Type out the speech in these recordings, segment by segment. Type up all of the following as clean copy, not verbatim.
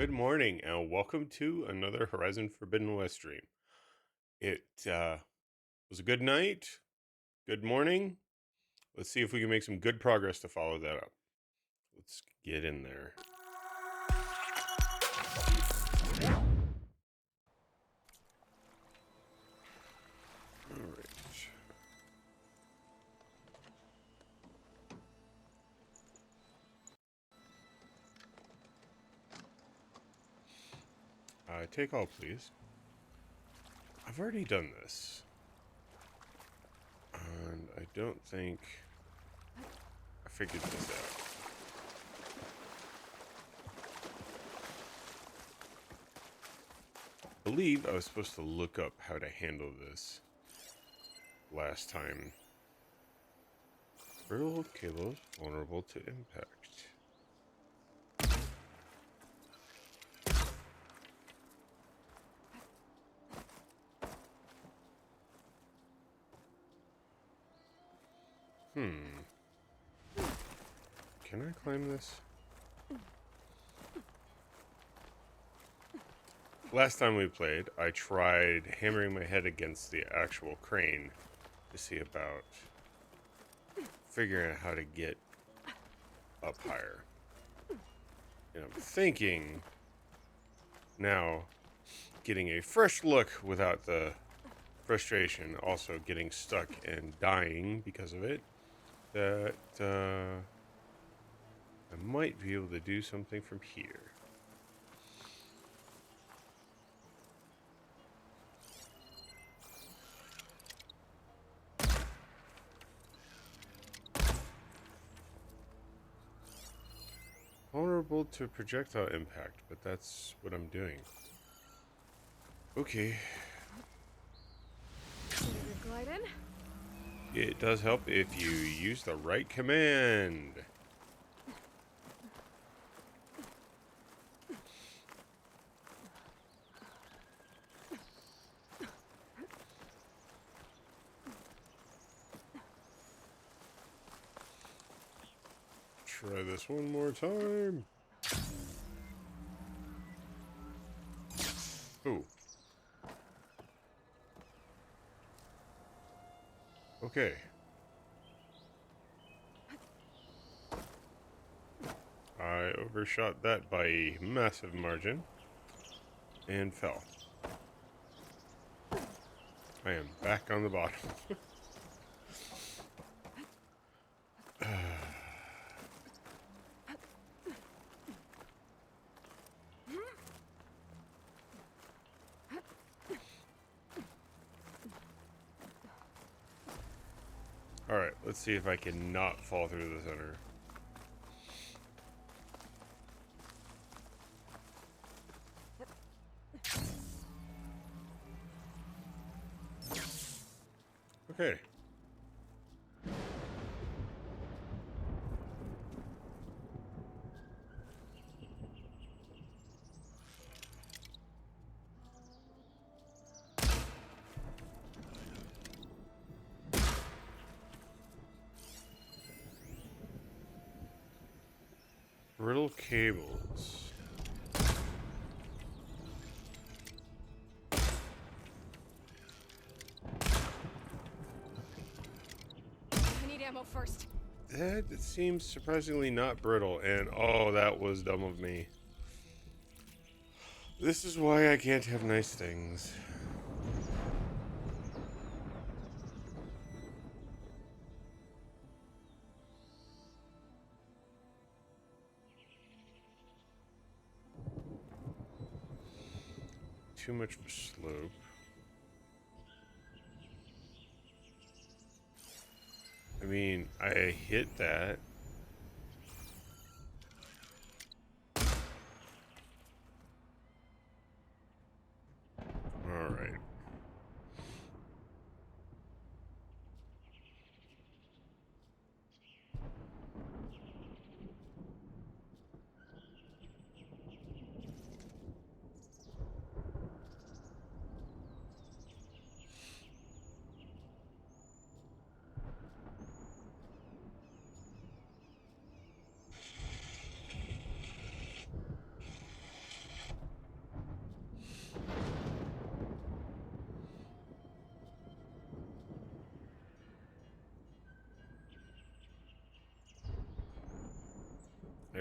Good morning and welcome to another Horizon Forbidden West stream. It was a good night, good morning. Let's see if we can make some good progress to follow that up. Let's get in there. All right. Take all, please. I've already done this. And I don't think I figured this out. I believe I was supposed to look up how to handle this last time. Brittle cables vulnerable to impact. Can I climb this? Last time we played, I tried hammering my head against the actual crane to see about figuring out how to get up higher. And I'm thinking now, getting a fresh look without the frustration, also getting stuck and dying because of it, that I might be able to do something from here. Vulnerable to projectile impact, but that's what I'm doing. Okay. Gliding? It does help if you use the right command. Try this one more time. Ooh. Okay. I overshot that by a massive margin and fell. I am back on the bottom. Alright, let's see if I can not fall through the center. Okay. Brittle cables. I need ammo first. That seems surprisingly not brittle, and oh, that was dumb of me. This is why I can't have nice things. Too much of a slope. I mean, I hit that. Alright.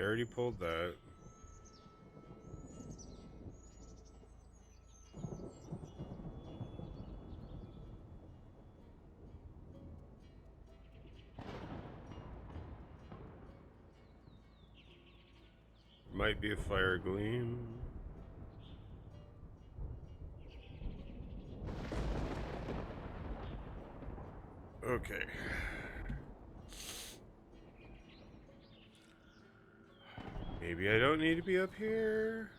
already pulled that. Might be a fire gleam. Okay. Maybe I don't need to be up here.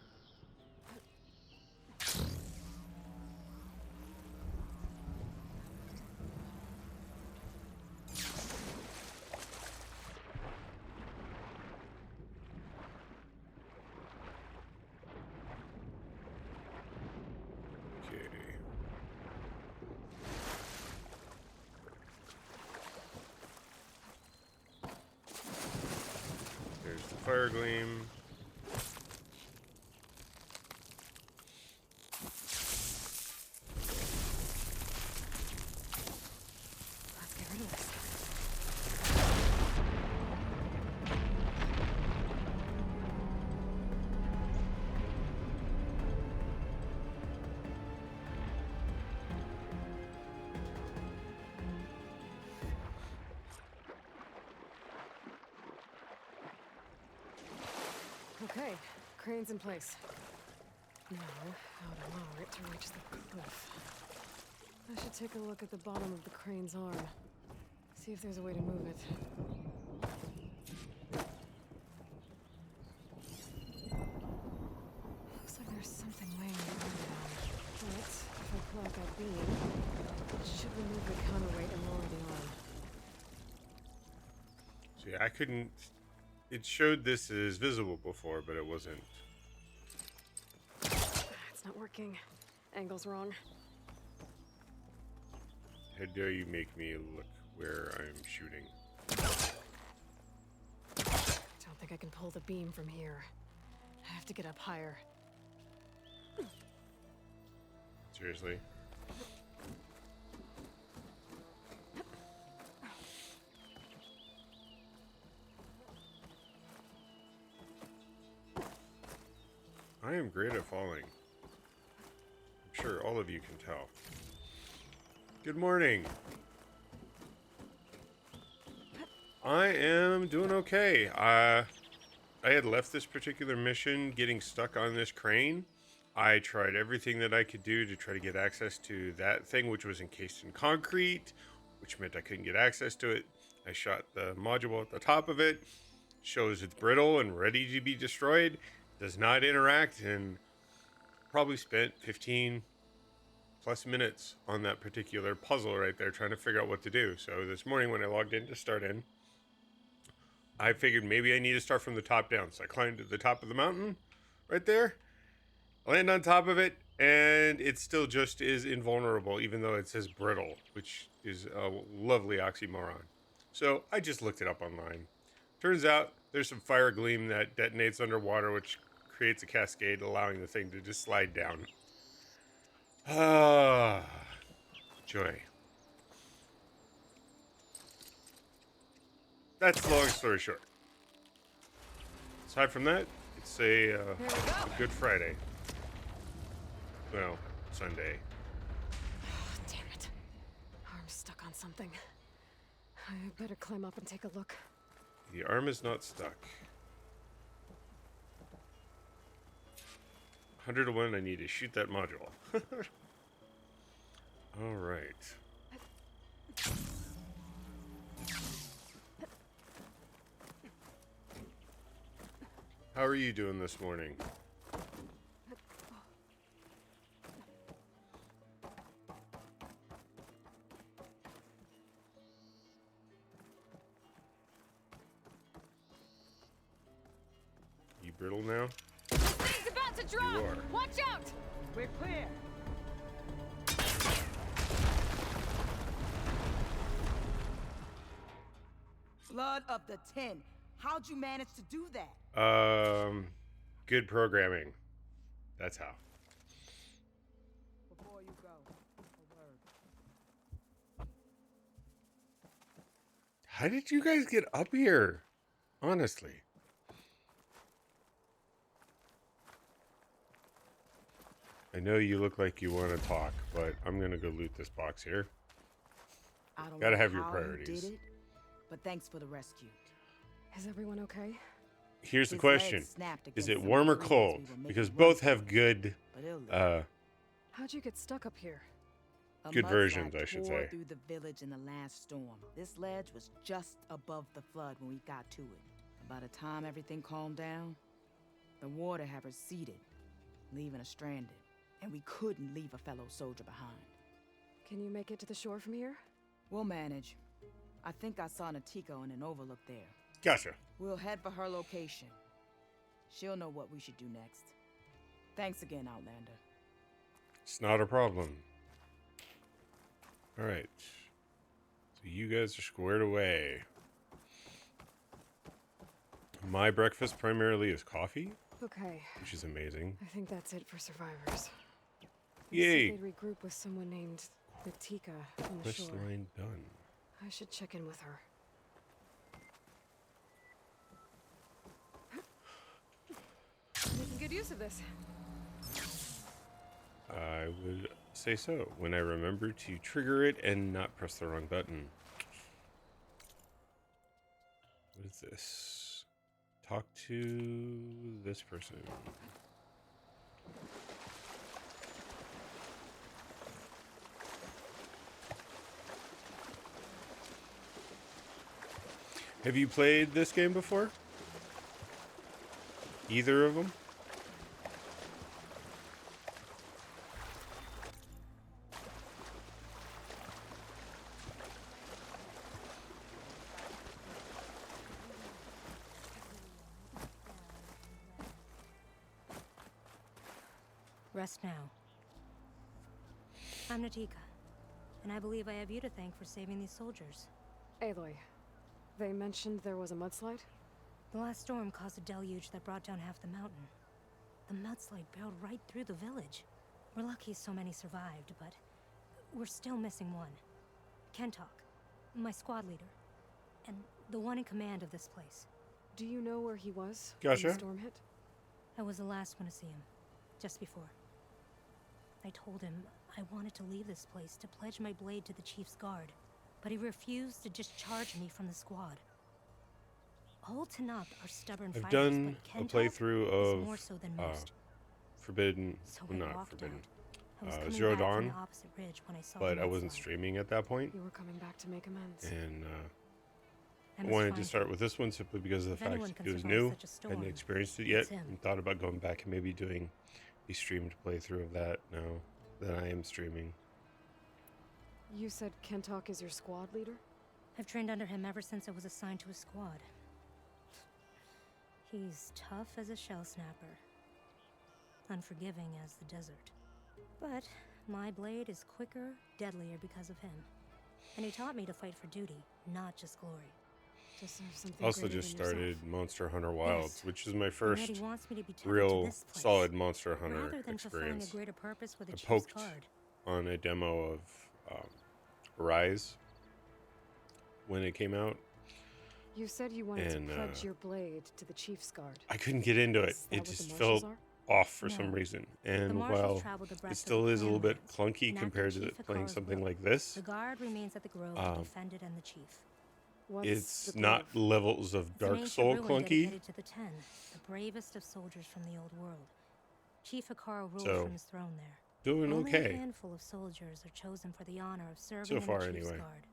Okay. There's the fire gleam. Let's get rid of this. Okay, crane's in place. Now, how to lower it to reach the cliff. I should take a look at the bottom of the crane's arm. See if there's a way to move it. Looks like there's something weighing the arm down. But if I pull out that beam, it should remove the counterweight and lower the arm. See, I couldn't. It showed this as visible before, but it wasn't. It's not working. Angle's wrong. How dare you make me look where I'm shooting? Don't think I can pull the beam from here. I have to get up higher. Seriously? I am great at falling. I'm sure all of you can tell. Good morning. I am doing okay. I had left this particular mission getting stuck on this crane. I tried everything that I could do to try to get access to that thing, which was encased in concrete, which meant I couldn't get access to it. I shot the module at the top of it. Shows it's brittle and ready to be destroyed. Does not interact, and probably spent 15 plus minutes on that particular puzzle right there trying to figure out what to do. So this morning when I logged in to start in, I figured maybe I need to start from the top down. So I climbed to the top of the mountain right there. I land on top of it, and it still just is invulnerable, even though it says brittle, which is a lovely oxymoron. So I just looked it up online. Turns out there's some fire gleam that detonates underwater, which creates a cascade, allowing the thing to just slide down. Ah, joy. That's the long story short. Aside from that, it's a Good Friday. Well, Sunday. Damn it. Arm's stuck on something. I better climb up and take a look. The arm is not stuck. 100 to 1, I need to shoot that module. All right. How are you doing this morning? You brittle now? Thing's about to drop! You are. Watch out! We're clear. Blood of the 10. How'd you manage to do that? Good programming. That's how. Before you go, a word. How did you guys get up here? Honestly. I know you look like you want to talk, but I'm gonna go loot this box here. I don't Gotta know have your how priorities. you did it, but thanks for the rescue. Is everyone okay? Here's the His question: leg snapped is against it some warm or trees cold? we were making Because run both for, have good, but he'll live. How'd you get stuck up here? A good mudslide versions, I should tore say. through the village in the last storm. This ledge was just above the flood when we got to it. And by the time everything calmed down, the water had receded, leaving us stranded. And we couldn't leave a fellow soldier behind. Can you make it to the shore from here? We'll manage. I think I saw Natika on an overlook there. Gotcha. We'll head for her location. She'll know what we should do next. Thanks again, Outlander. It's not a problem. All right. So you guys are squared away. My breakfast primarily is coffee, Okay, which is amazing. I think that's it for survivors. They Yay! said they'd regroup with someone named Natika on the Quest shore. line done. I should check in with her. Making good use of this. I would say so when I remember to trigger it and not press the wrong button. What is this? Talk to this person. Have you played this game before? Either of them? Rest now. I'm Natika, and I believe I have you to thank for saving these soldiers. Aloy, they mentioned there was a mudslide? The last storm caused a deluge that brought down half the mountain. The mudslide barreled right through the village. We're lucky so many survived, but we're still missing one. Kentok, my squad leader, and the one in command of this place. Do you know where he was when Gotcha. the storm hit? I was the last one to see him, just before. I told him I wanted to leave this place to pledge my blade to the Chief's guard, but he refused to discharge me from the squad. All Tenakth are stubborn I've fighters, done but a Kentok playthrough is more of so than most. Forbidden, So well, I not walked Forbidden, out. I was coming Zero back from Dawn, the opposite ridge when I saw but the I wasn't mudslide. streaming at that point, You were coming back to make amends. and I I must wanted to find start him. with this one simply because of the If fact anyone can it was survive new, such a storm, hadn't experienced it yet, it's him. and thought about going back and maybe doing a streamed playthrough of that now that I am streaming. You said Kentok is your squad leader? I've trained under him ever since I was assigned to his squad. He's tough as a shell snapper, unforgiving as the desert. But my blade is quicker, deadlier because of him. And he taught me to fight for duty, not just glory. To serve something Also greater just than yourself. started Monster Hunter Wilds, Yes. which is my And yet first he wants me to be tethered to real this place, solid Monster Hunter rather than fulfilling a experience. greater purpose with the I Chief's poked guard. on a demo of Rise when it came out. You said you wanted And, to pledge your blade to the Chief's guard. I couldn't get into it. Is that It what the just marshals felt are? off for some No. reason. The And marshals while traveled the breadth it of still the is a little bit Clanlands, clunky enacting compared to Chief playing Hakar's something will. like this, The guard remains at the grove to defend it and the chief. What's it's the not Grove? levels of It's an Dark ancient Soul ruin clunky. dedicated to the Ten, the bravest of soldiers from the old world. Chief Hakar ruled So, from his throne there. Doing Only a okay. handful of soldiers are chosen for the honor of serving So in far, the Chief's anyway. guard.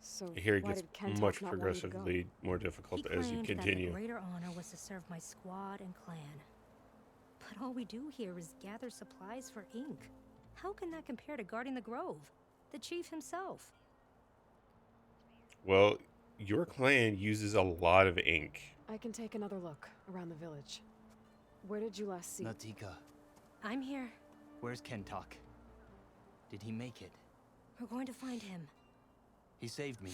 So I hear it why gets did Kentok much not want you to go? progressively more He difficult as you claimed that the continue. greater honor was to serve my squad and clan. But all we do here is gather supplies for ink. How can that compare to guarding the grove? The chief himself. Well, your clan uses a lot of ink. I can take another look around the village. Where did you last see? Natika, I'm here. where's Kentok? Did he make it? We're going to find him. He saved me.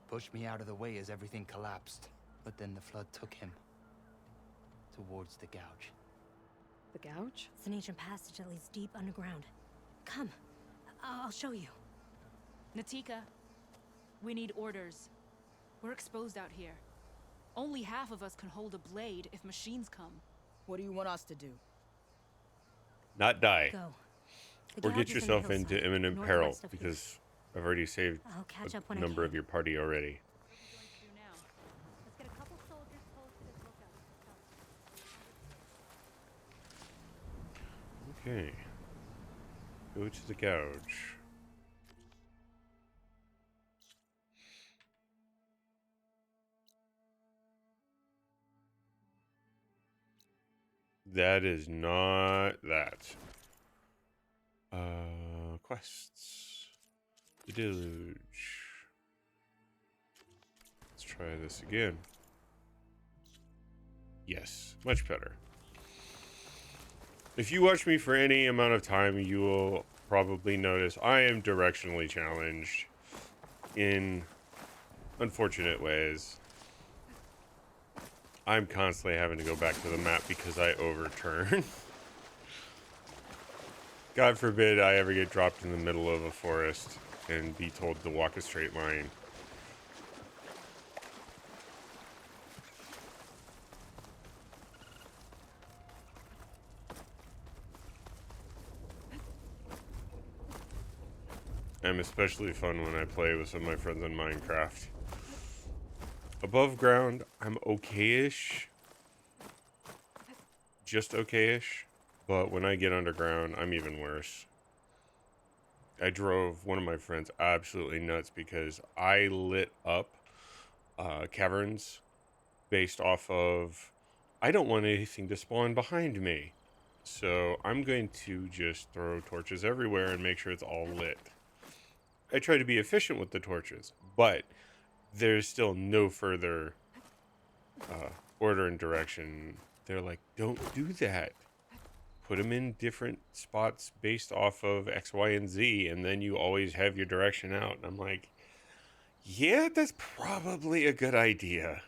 Pushed me out of the way as everything collapsed. But then the flood took him. Towards the gouge. The gouge? It's an ancient passage that leads deep underground. Come. I'll show you. Natika, we need orders. We're exposed out here. Only half of us can hold a blade if machines come. What do you want us to do? not die, Go. The or gouge get is in the yourself into hillside, imminent peril, northwest of here. because I've already saved I'll catch a up when number I of can. your party already. Let's get a couple soldiers posted as lookouts. Okay. Go to the gouge. That is not that. Quests. The Deluge. Let's try this again. Yes, much better. If you watch me for any amount of time, you will probably notice I am directionally challenged in unfortunate ways. I'm constantly having to go back to the map because I overturn. God forbid I ever get dropped in the middle of a forest and be told to walk a straight line. I'm especially fun when I play with some of my friends in Minecraft. Above ground, I'm okay-ish. Just okay-ish. But when I get underground, I'm even worse. I drove one of my friends absolutely nuts because I lit up caverns based off of, I don't want anything to spawn behind me. So I'm going to just throw torches everywhere and make sure it's all lit. I try to be efficient with the torches, but there's still no further order and direction. They're like, don't do that. Put them in different spots based off of X, Y, and Z, and then you always have your direction out. And I'm like, yeah, that's probably a good idea.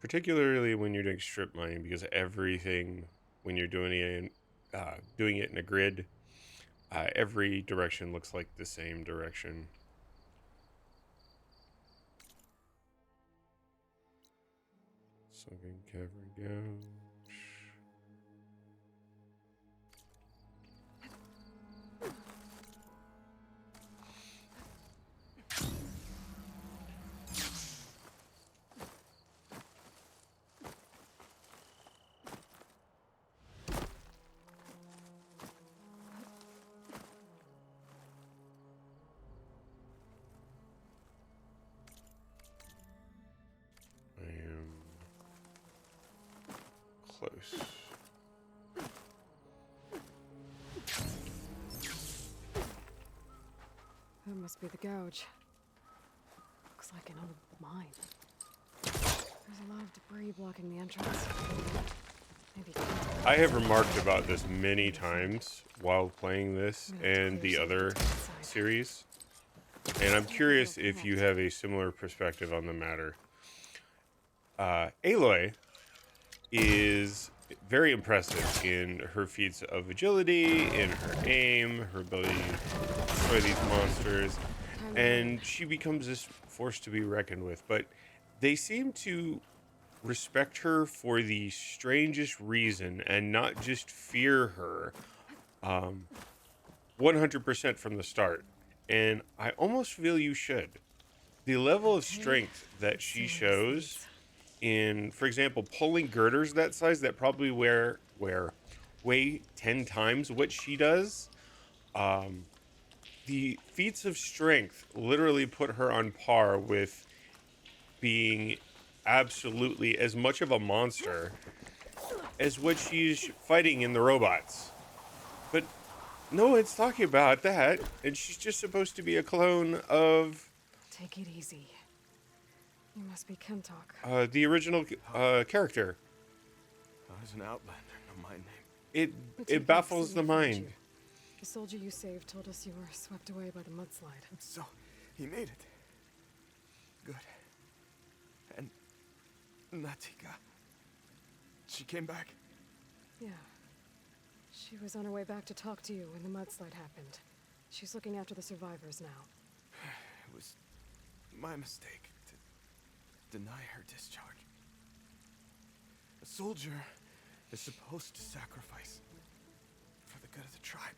Particularly when you're doing strip mining, because everything, when you're doing it in a grid, every direction looks like the same direction. Sunken Cavern Gouge. I am close. That must be the gouge. Looks like an old mine. There's a lot of debris blocking the entrance. Maybe I have remarked about this many times while playing this and the other series, and I'm curious if you have a similar perspective on the matter. Aloy is very impressive in her feats of agility, in her aim, her ability to destroy these monsters, and she becomes this force to be reckoned with. But they seem to respect her for the strangest reason and not just fear her 100% from the start. And I almost feel you should. The level of strength that she shows in, for example, pulling girders that size that probably weigh 10 times what she does. The feats of strength literally put her on par with being absolutely as much of a monster as what she's fighting in the robots. But no one's talking about that, and she's just supposed to be a clone of Take it easy. You must be Kentok. the original character. I was an outlander, no my name. The two It baffles folks the that found mind. you. The soldier you saved told us you were swept away by the mudslide. So, he made it. Good. And Natika. She came back. Yeah. She was on her way back to talk to you when the mudslide happened. She's looking after the survivors now. It was my mistake to deny her discharge. A soldier is supposed to sacrifice for the good of the tribe.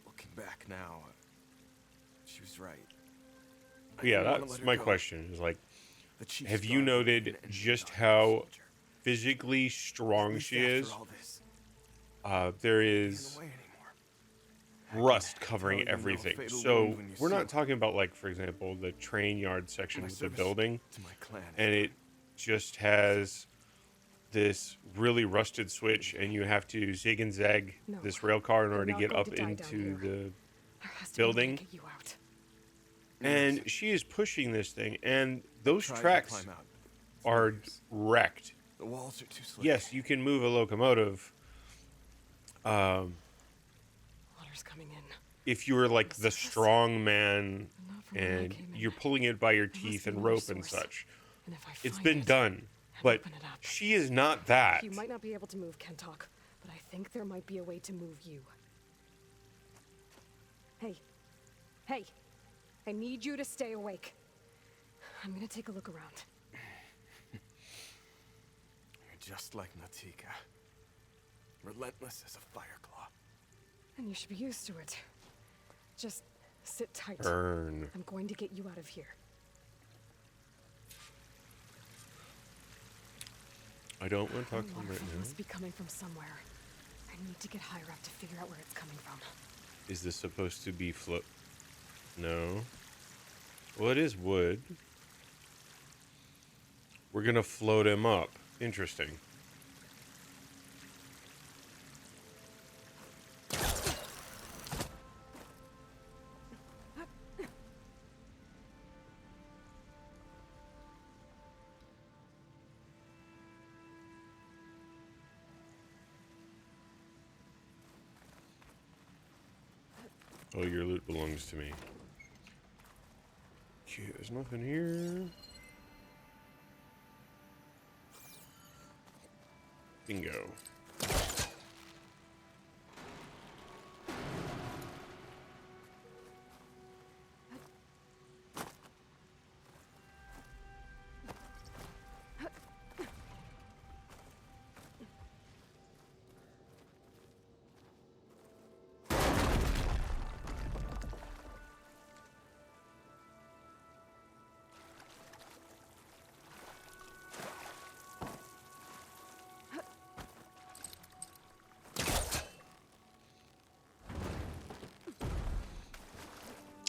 Looking back now, she was right. I Yeah, didn't wanna that's let her my go. question. Is like, The chief's have you guard would noted be an just enemy, not a how soldier. physically At strong least she after is? all this, There can't be in is the way anymore. I can rust tell covering you know a everything. fatal So wound when you we're see not one. talking about, like, for example, the train yard section My of the service building, to my clan is and it done. just has this really rusted switch, and you have to zig and zag No, this rail car in you're order to not get going up to die down into here. the There has to be a way building. to get you out. And Yes, she is pushing this thing, and those tried to tracks climb out. It's are no use. wrecked. The walls are too slick. Yes, you can move a locomotive Water's coming in. if you were like the Surface? strong man Not from where I and came in. you're pulling it by your There must teeth be and another rope and source. such. And if I It's find been it, done, and but open it up. she is not that. You might not be able to move Kentok, but I think there might be a way to move you. Hey. Hey. I need you to stay awake. I'm gonna take a look around. You're just like Natika. Relentless as a fireclaw. And you should be used to it. Just sit tight. Burn. I'm going to get you out of here. I don't want to talk to The him right waterfall now. must be coming from somewhere. I need to get higher up to figure out where it's coming from. Is this supposed to be float? No. Well, it is wood. We're gonna float him up. Interesting. Oh, your loot belongs to me. Okay, there's nothing here. Bingo.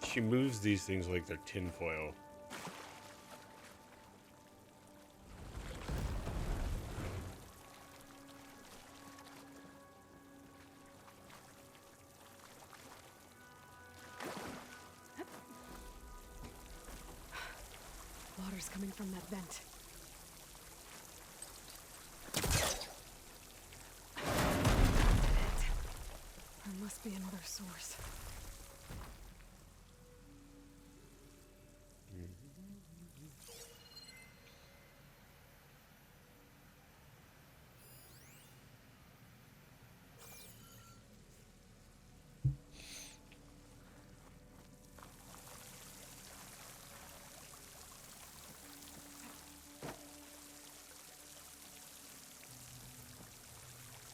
She moves these things like they're tinfoil. Water's coming from that vent. There must be another source.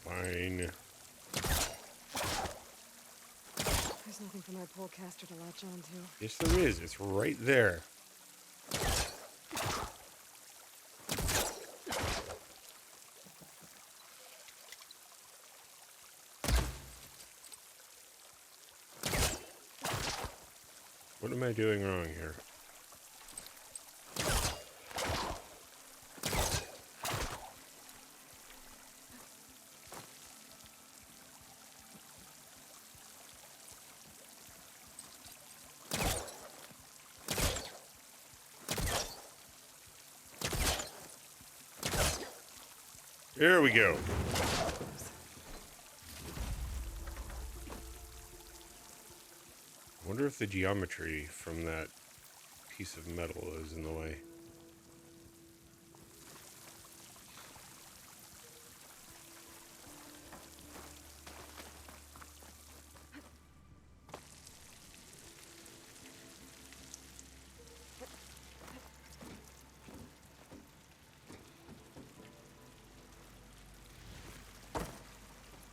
Fine. There's nothing for my polecaster to latch on to. Yes, there is. It's right there. What am I doing wrong here? There we go. I wonder if the geometry from that piece of metal is in the way.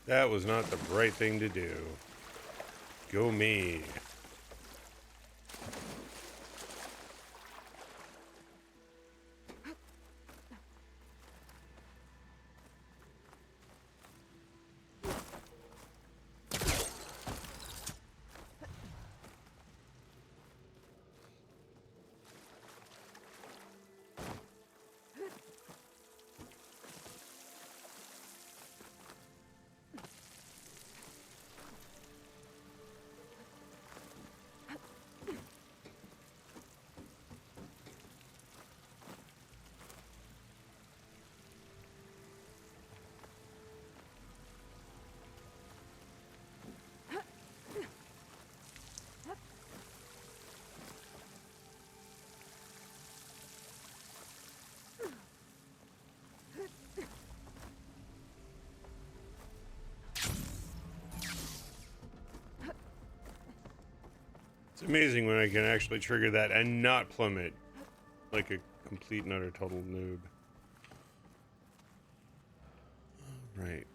That was not the right thing to do. Go me. It's amazing when I can actually trigger that and not plummet like a complete and utter total noob. All right.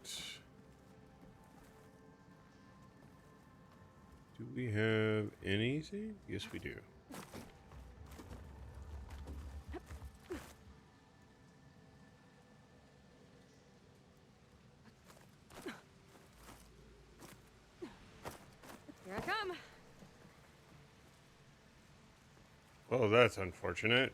Do we have anything? Yes, we do. Here I come. Oh, that's unfortunate.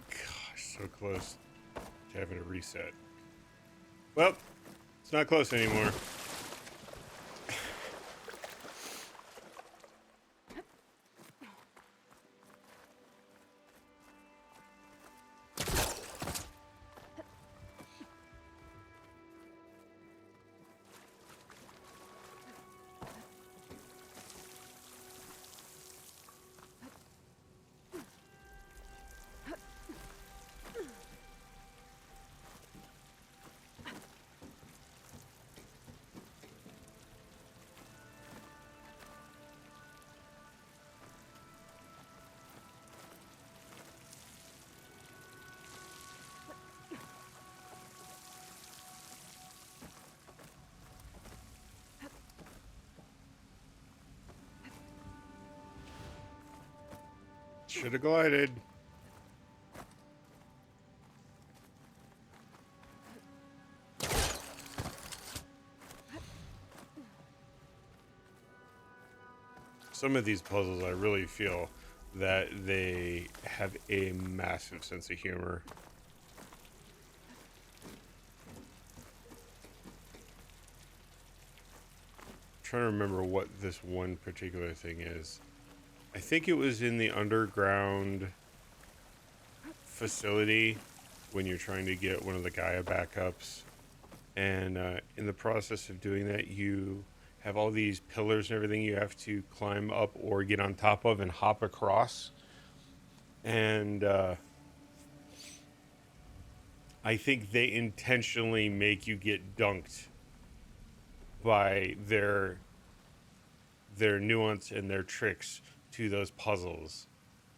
Gosh, so close to having a reset. Well, it's not close anymore. Should have glided. Some of these puzzles, I really feel that they have a massive sense of humor. I'm trying to remember what this one particular thing is. I think it was in the underground facility when you're trying to get one of the Gaia backups. And in the process of doing that, you have all these pillars and everything you have to climb up or get on top of and hop across. And I think they intentionally make you get dunked by their nuance and their tricks to those puzzles,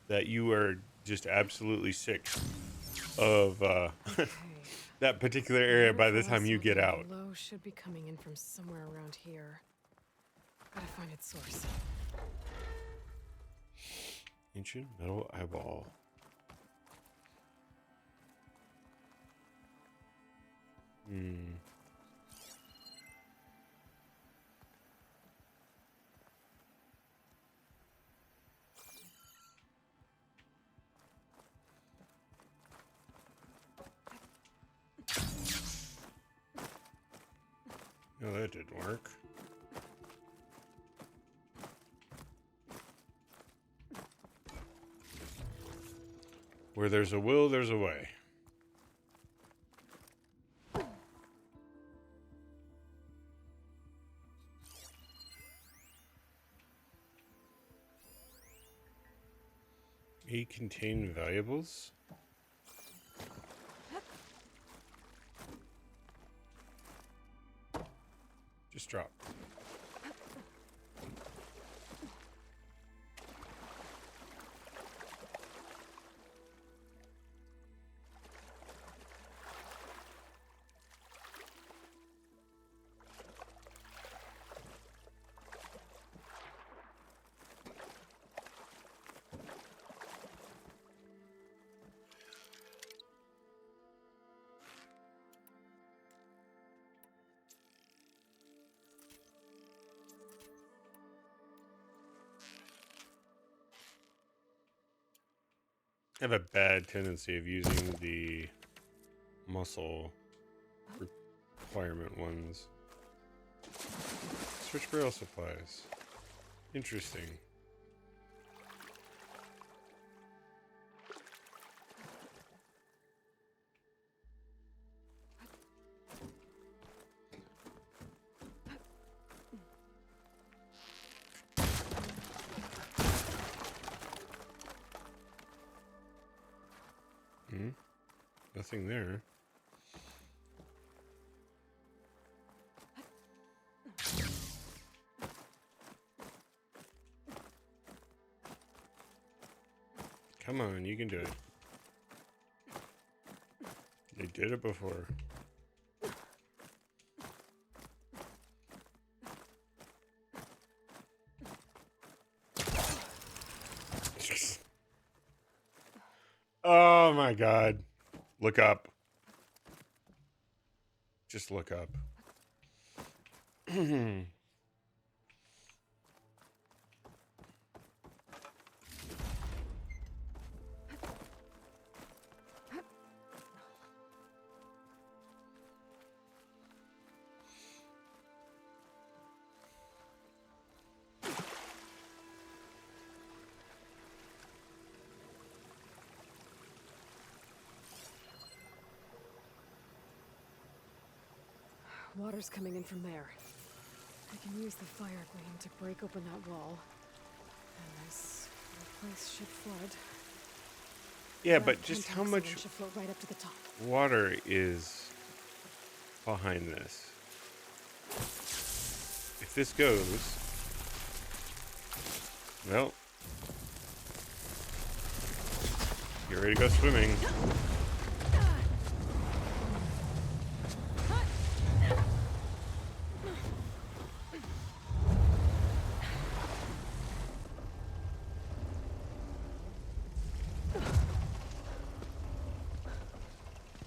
that you are just absolutely sick of Okay. that particular area by the time you get out. Glow should be coming in from somewhere around here. Gotta find its source. Ancient metal eyeball. No, that didn't work. Where there's a will, there's a way. 8 contain valuables? Just drop. I have a bad tendency of using the muscle requirement ones. Search barrel supplies. Interesting. Nothing there. Come on, you can do it. They did it before. Oh my god. Look up. Just look up. Water's coming in from there. I can use the fire gleam to break open that wall. And this place should flood. Yeah, That but just how Kentox much sewer should float right up to the top. water is behind this? If this goes, well, get ready to go swimming.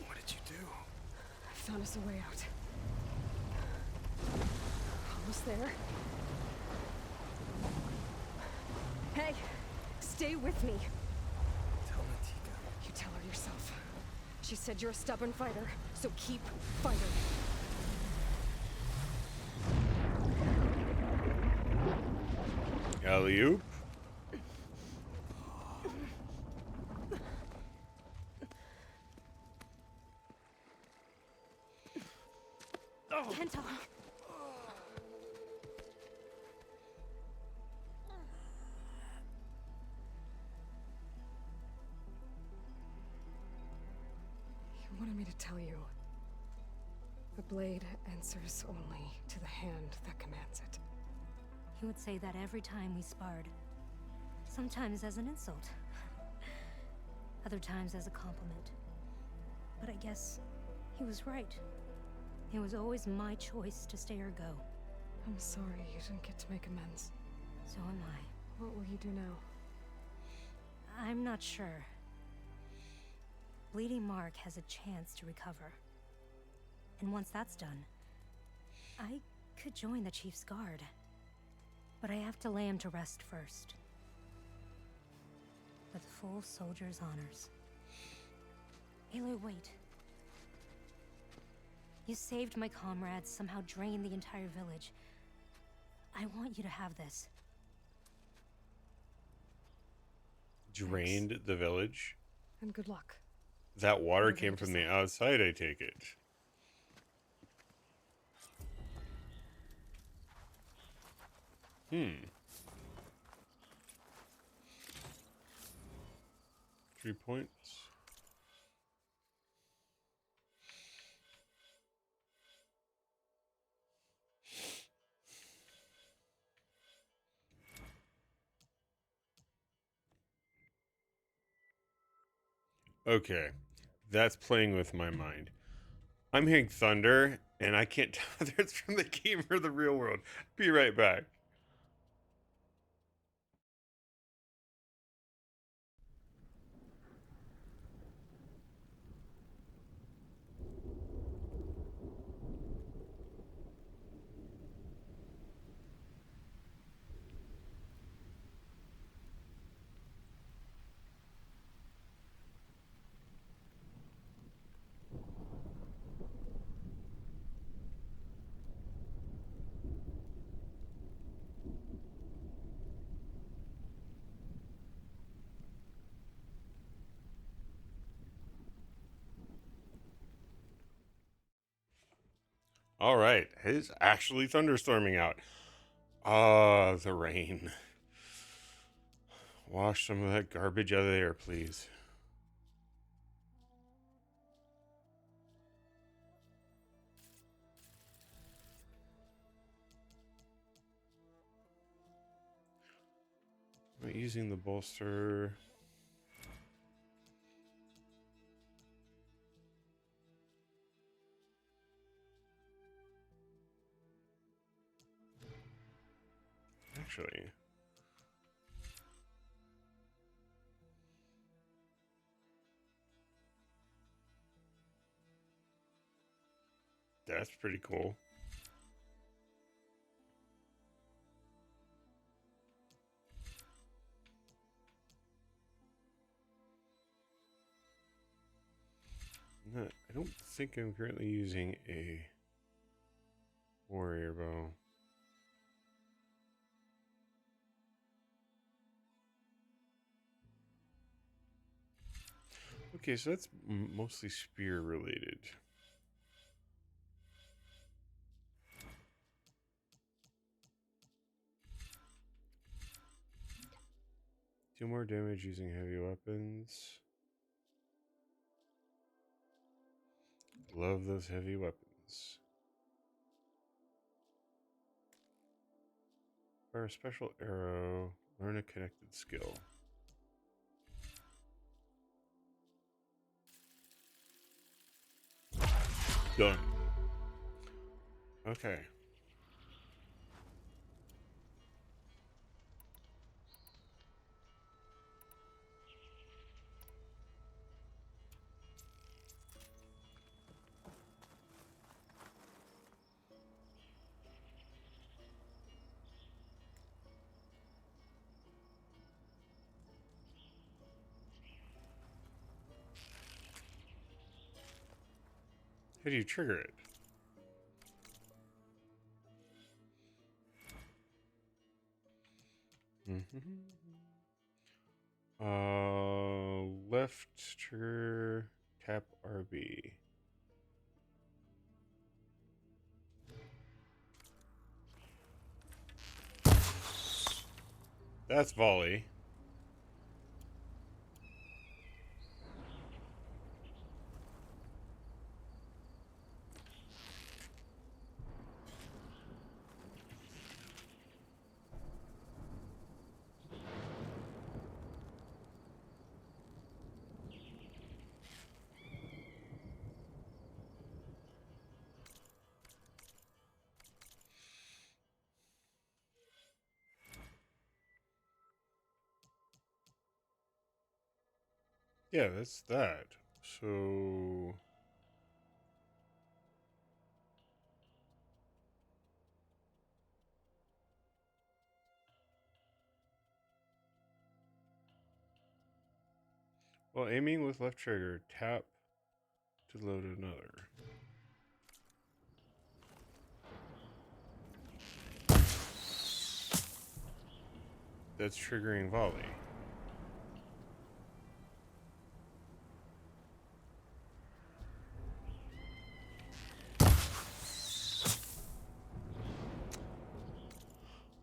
What did you do? I found us a way out. Almost there. Hey, stay with me. Tell Natika. You tell her yourself. She said you're a stubborn fighter, so keep fighting. Alley-oop. Kentock. You wanted me to tell you. The blade answers only to the hand that commands it. He would say that every time we sparred. Sometimes as an insult. Other times as a compliment. But I guess he was right. It was always my choice to stay or go. I'm sorry you didn't get to make amends. So am I. What will you do now? I'm not sure. Bleeding Mark has a chance to recover. And once that's done, I could join the Chief's Guard. But I have to lay him to rest first. With full soldier's honors. Aloy, wait. You saved my comrades, somehow drained the entire village. I want you to have this. Drained the village. And good luck. That water Whatever you came from the decide. outside, I take it. 3 points. Okay, that's playing with my mind. I'm hearing thunder, and I can't tell whether it's from the game or the real world. Be right back. All right, it's actually thunderstorming out. Ah, the rain. Wash some of that garbage out of there, please. Am I using the bolster? Actually, that's pretty cool. I don't think I'm currently using a warrior bow. Okay, so that's mostly spear related. Do more damage using heavy weapons. Love those heavy weapons. Fire a special arrow. Learn a connected skill. Done. Okay. How do you trigger it? Left trigger, tap RB. That's volley. Yeah, that's that. So well, aiming with left trigger, tap to load another. That's triggering volley.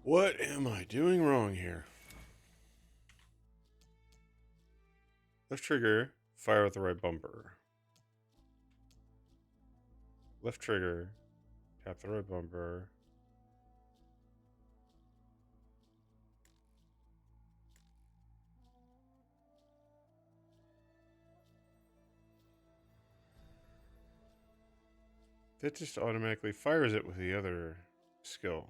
What am I doing wrong here? Left trigger, fire with the right bumper. Left trigger, tap the right bumper. That just automatically fires it with the other skill.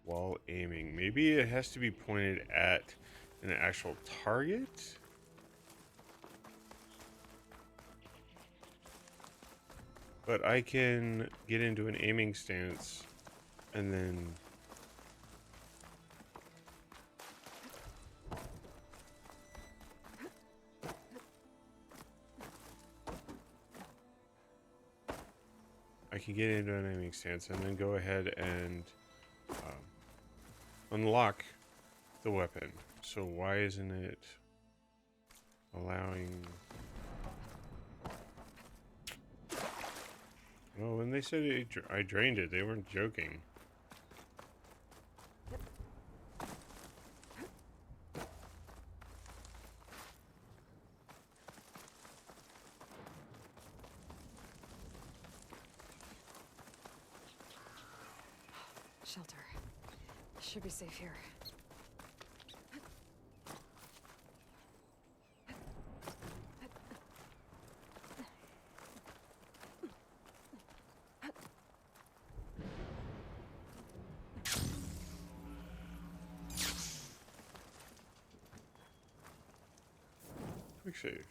While aiming. Maybe it has to be pointed at an actual target? But I can get into an aiming stance and then I can get into an aiming stance and then go ahead and unlock the weapon. So why isn't it allowing... Well, when they said I drained it, they weren't joking. Shelter. Should be safe here. Quick save.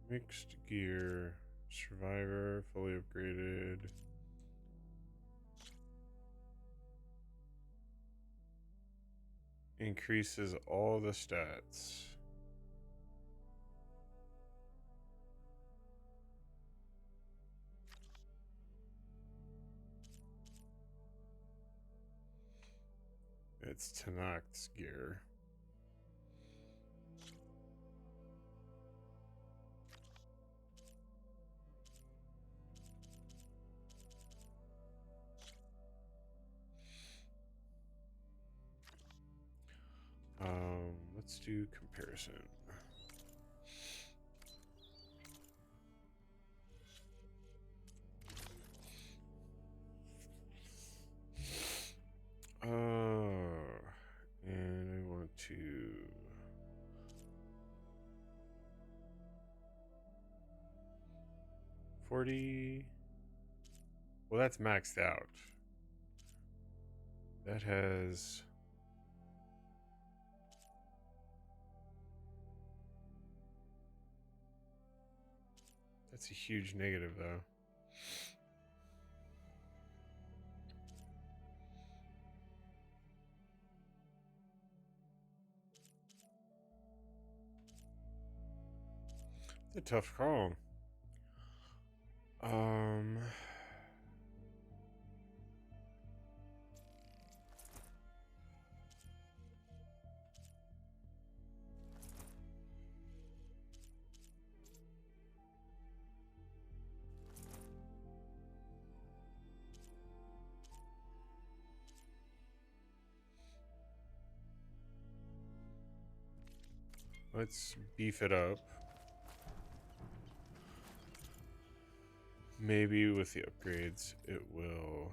Mixed gear, survivor, fully upgraded. Increases all the stats. It's Tanakh's gear. Let's do comparison. And I want to 40. Well, that's maxed out. That has... That's a huge negative, though. It's a tough call. Let's beef it up. Maybe with the upgrades, it will...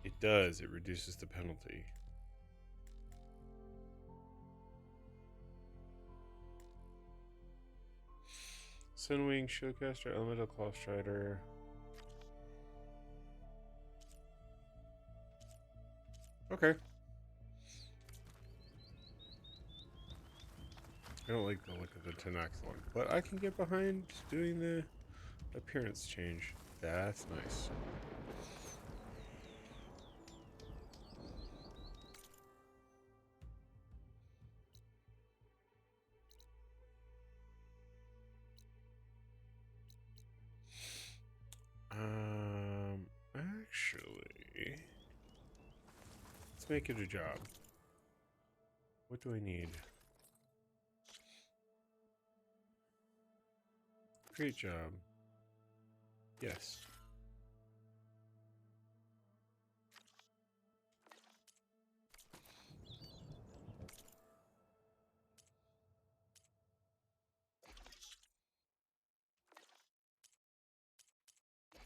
It does. It reduces the penalty. Sunwing, Shieldcaster, Elemental Claw Strider. Okay. I don't like the look of the Tanakh's one, but I can get behind doing the appearance change. That's nice. Actually, let's make it a job. What do I need? Create job. Yes.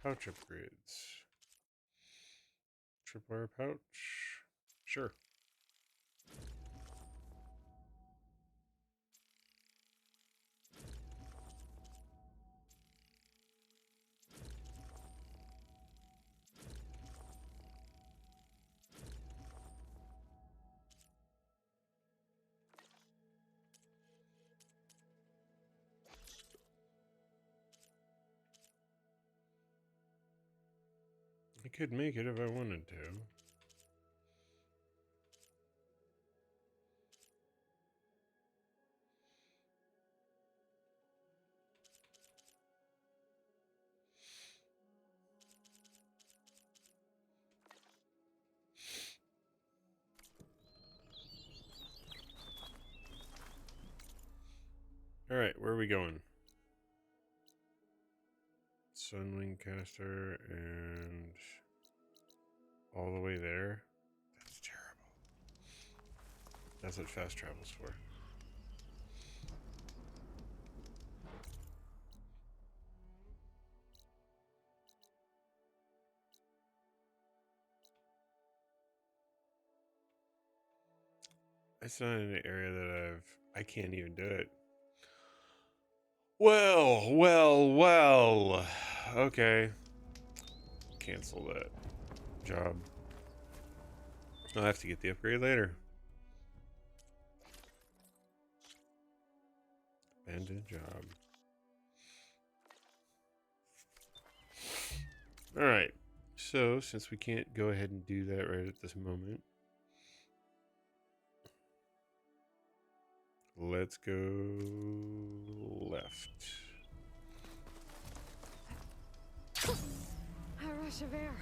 Pouch upgrades. Tripwire pouch. Sure. I could make it if I wanted to. All right, where are we going? Sunwing caster and all the way there. That's terrible. That's what fast travel's for. It's not in an area that I can't even do it. Well. Okay. Cancel that job. I'll have to get the upgrade later. Abandoned job. Alright. So, since we can't go ahead and do that right at this moment, let's go left. A rush of air.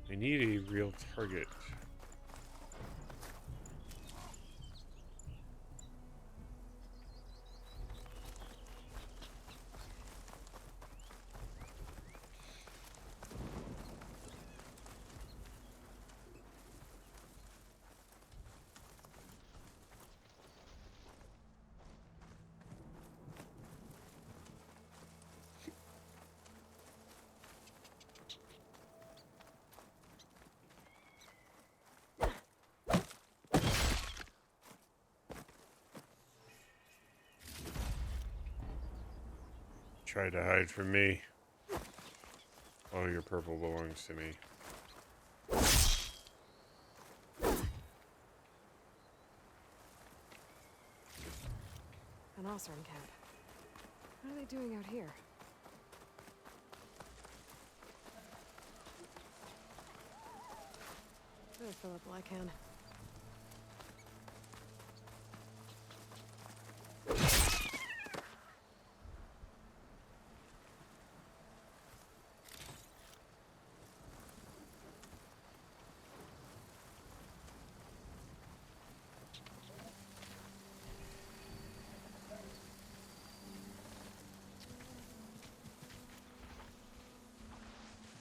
I need a real target. Try to hide from me. Oh, your purple belongs to me. An Oseram camp. What are they doing out here? Better fill up while I can.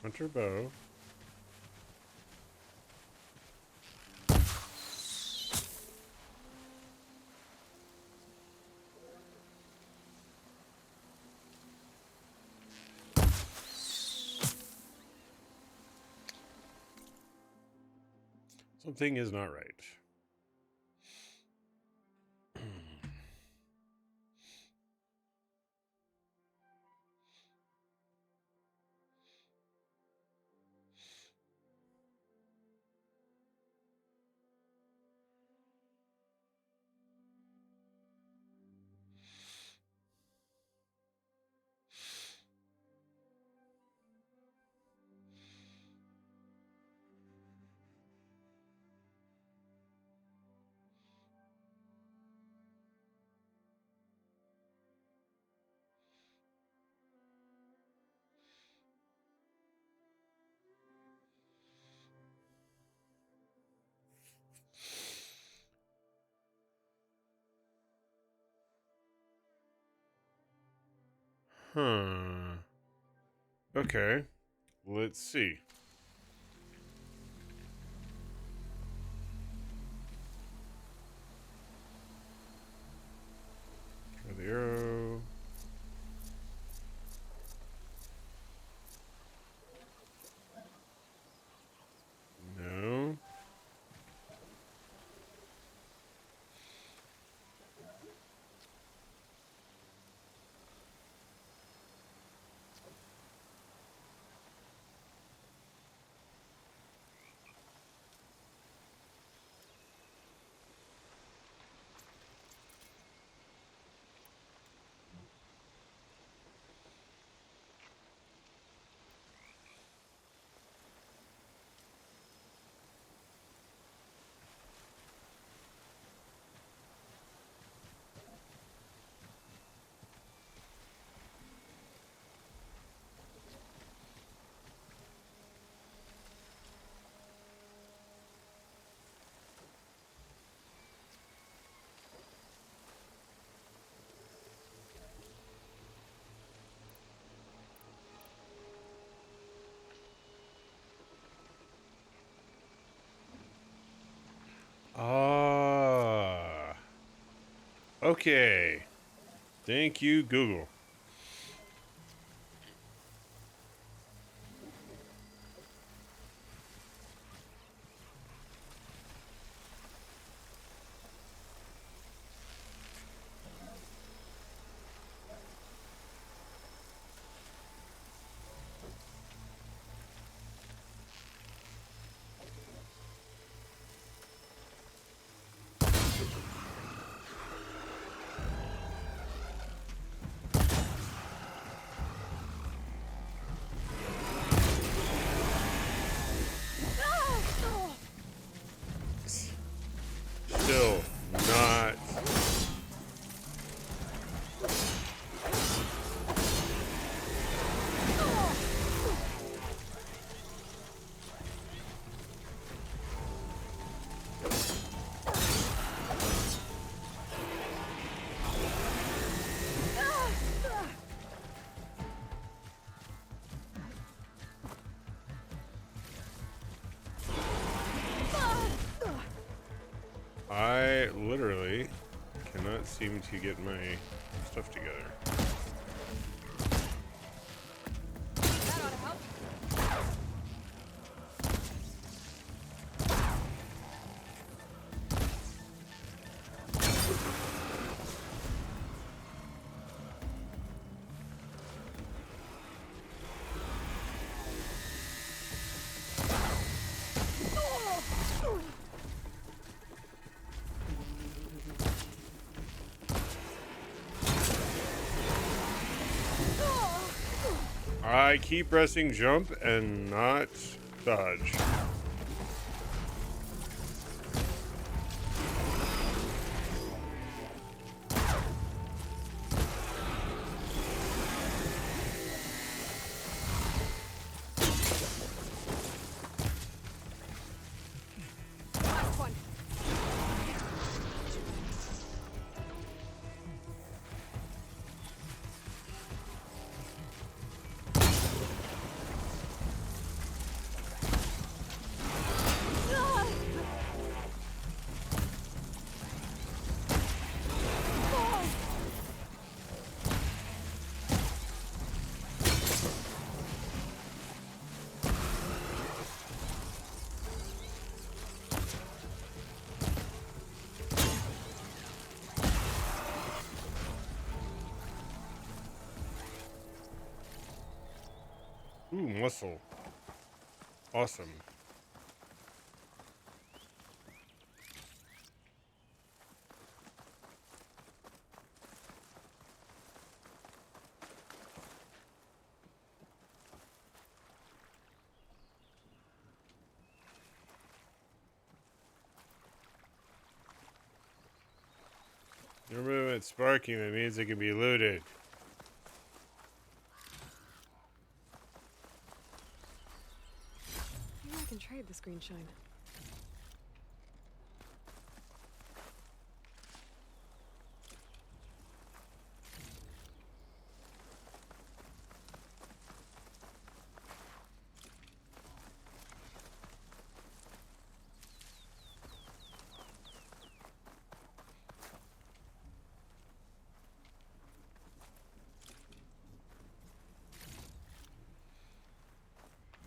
Hunter bow. Something is not right. Huh. Okay. Let's see. Try the arrow. No. Ah. Okay. Thank you, Google. Still not. I literally cannot seem to get my stuff together. That ought to help. I keep pressing jump and not dodge. Last one. Ooh, muscle. Awesome. Your movement's sparking, that means it can be looted. Maybe I can trade this green shine.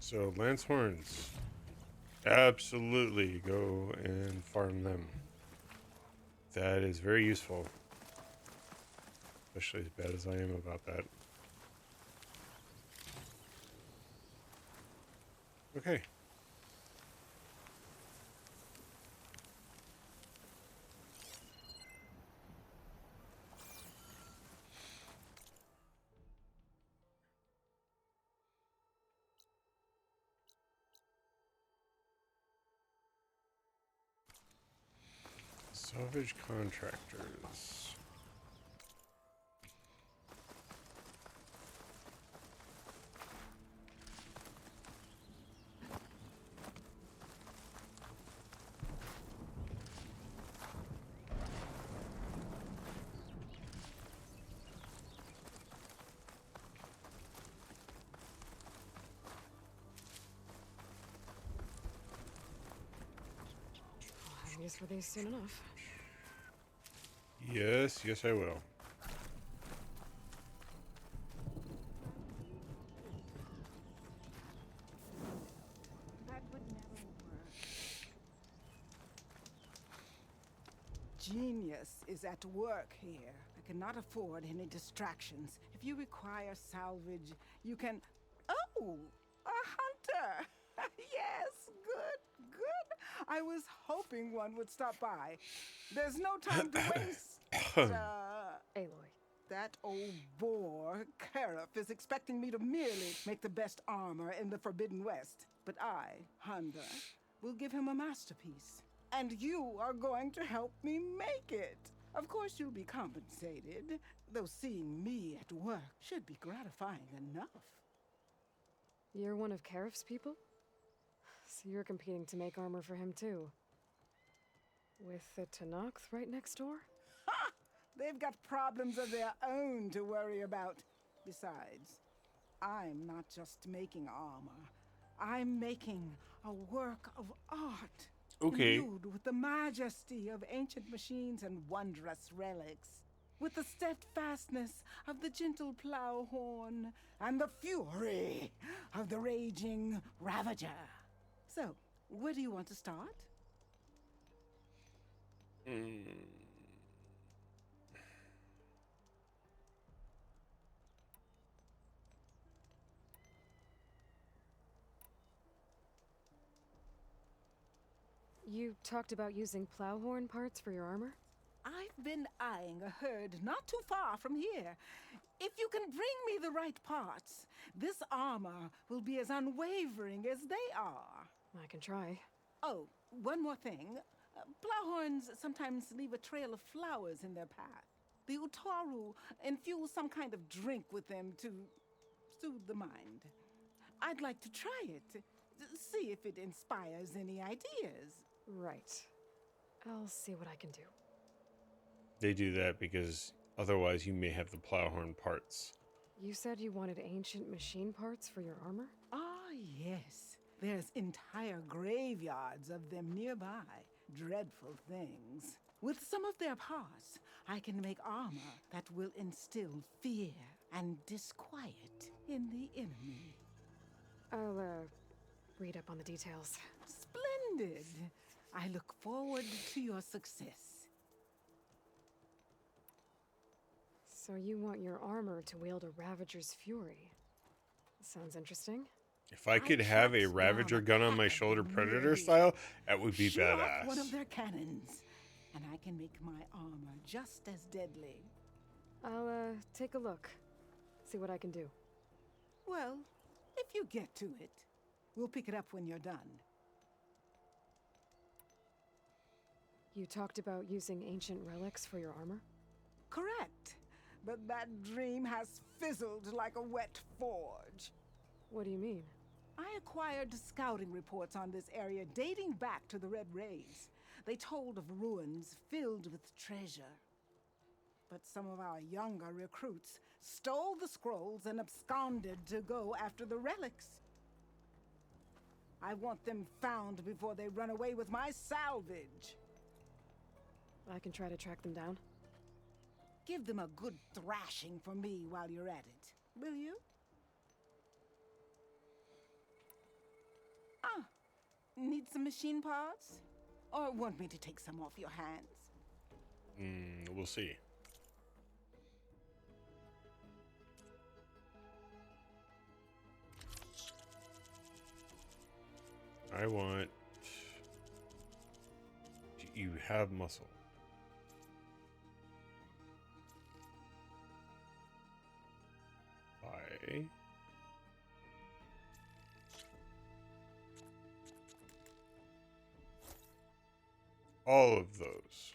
So, lance horns. Absolutely go and farm them. That is very useful. Especially as bad as I am about that. Okay. Salvage contractors. I'll have use for these soon enough. Yes, yes, I will. That would never work. Genius is at work here. I cannot afford any distractions. If you require salvage, you can... Oh! A hunter! Yes, good, good. I was hoping one would stop by. There's no time to waste. Aloy. That old boar, Karif, is expecting me to merely make the best armor in the Forbidden West. But I, Honda, will give him a masterpiece. And you are going to help me make it. Of course you'll be compensated, though seeing me at work should be gratifying enough. You're one of Karif's people? So you're competing to make armor for him too. With the Tenakth right next door? Ha! They've got problems of their own to worry about. Besides, I'm not just making armor. I'm making a work of art. Okay. Imbued with the majesty of ancient machines and wondrous relics. With the steadfastness of the gentle plow horn and the fury of the raging Ravager. So, where do you want to start? You talked about using plowhorn parts for your armor? I've been eyeing a herd not too far from here. If you can bring me the right parts, this armor will be as unwavering as they are. I can try. Oh, one more thing. Plowhorns sometimes leave a trail of flowers in their path. The Utaru infuse some kind of drink with them to soothe the mind. I'd like to try it, see if it inspires any ideas. Right. I'll see what I can do. They do that because otherwise you may have the plowhorn parts. You said you wanted ancient machine parts for your armor? Ah, yes. There's entire graveyards of them nearby. Dreadful things. With some of their parts, I can make armor that will instill fear and disquiet in the enemy. I'll, read up on the details. Splendid! I look forward to your success. So you want your armor to wield a Ravager's fury? Sounds interesting. If I could have a Ravager gun on my shoulder, Predator style, that would be Shoot off badass. one of their cannons, and I can make my armor just as deadly. I'll, take a look. See what I can do. Well, if you get to it, we'll pick it up when you're done. You talked about using ancient relics for your armor? Correct. But that dream has fizzled like a wet forge. What do you mean? I acquired scouting reports on this area dating back to the Red Rays. They told of ruins filled with treasure. But some of our younger recruits stole the scrolls and absconded to go after the relics. I want them found before they run away with my salvage. I can try to track them down. Give them a good thrashing for me while you're at it, will you? Need some machine parts? Or want me to take some off your hands? We'll see. I want... You have muscle. Buy. All of those.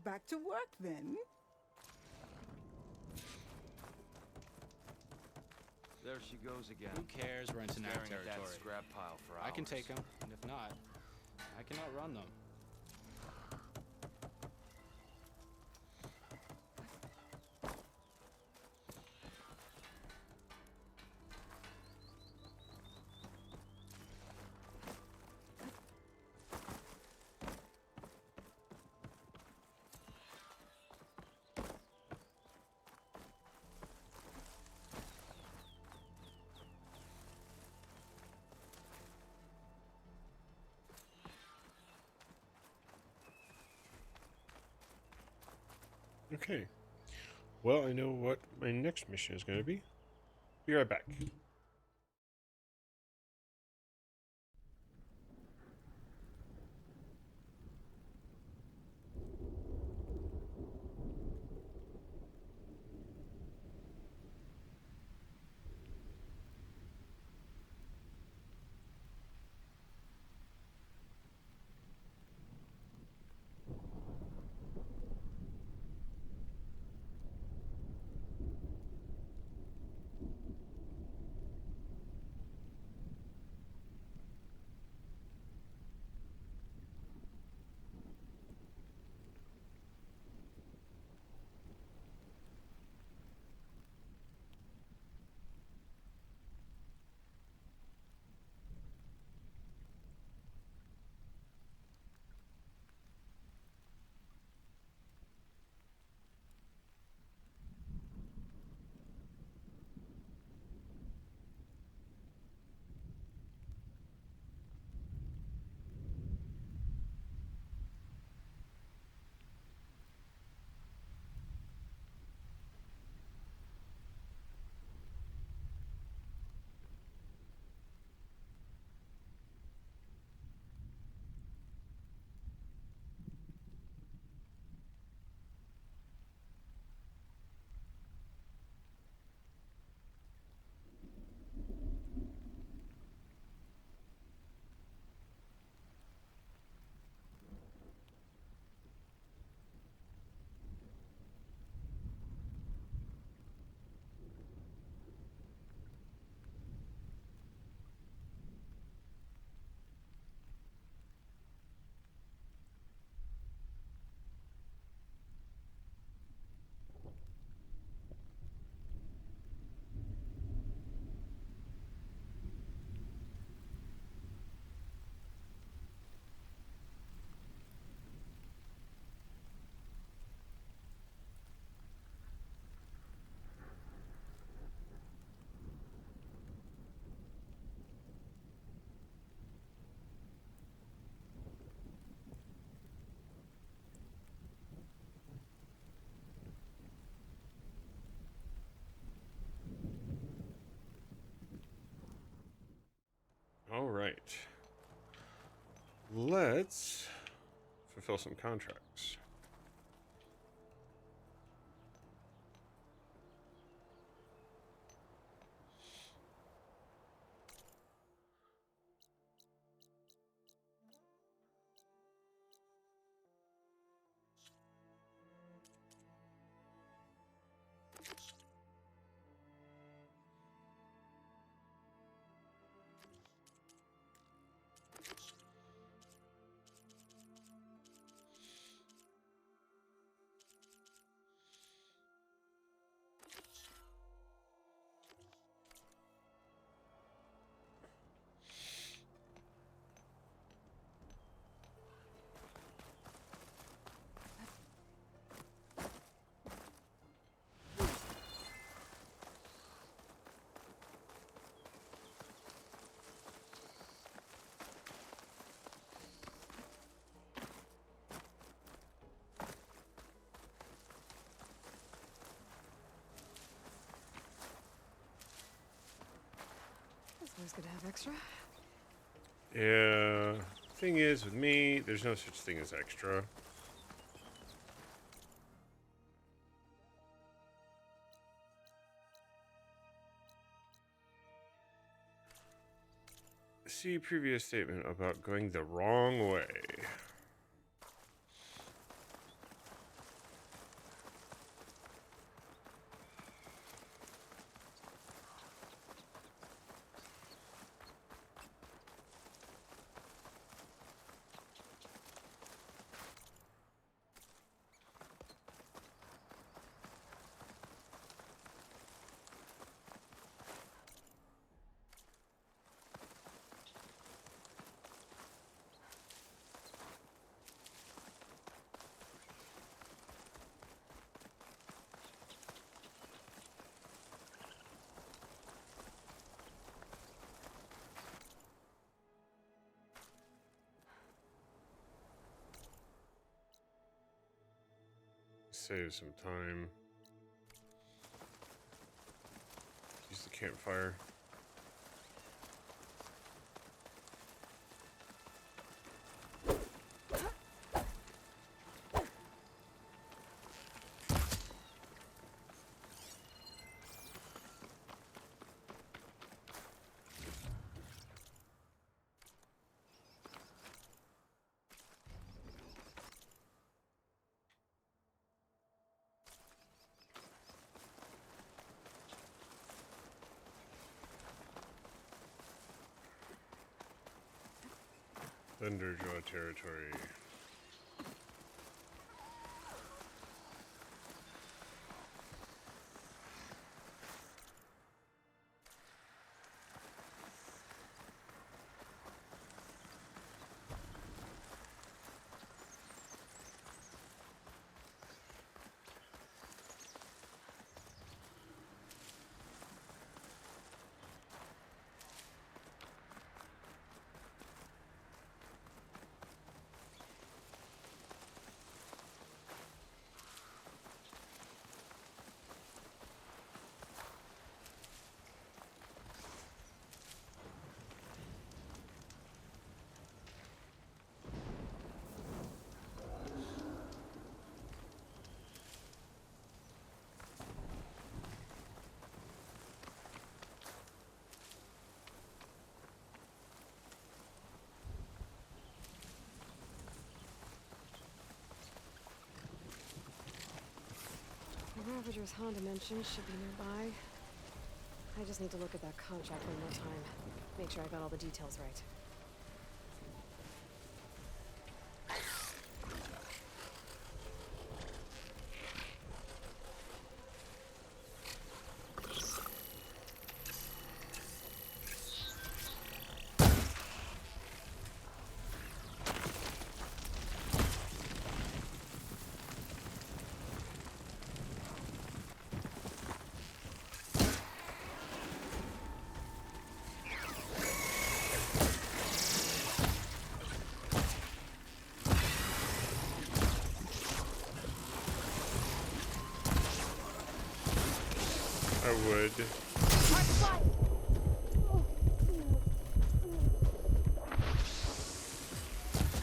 Back to work then. There she goes again. Who cares? We're into our Staring at territory. that scrap pile for hours. I can take them, and if not, I can outrun them. Okay. Well, I know what my next mission is going to be. Be right back. right. Let's fulfill some contracts. It's always good to have extra. Yeah. Thing is, with me, there's no such thing as extra. See previous statement about going the wrong way. Save some time. Use the campfire. Thunderjaw territory. The Ravager's Honda mentioned should be nearby. I just need to look at that contract one more time. Make sure I got all the details right. I would.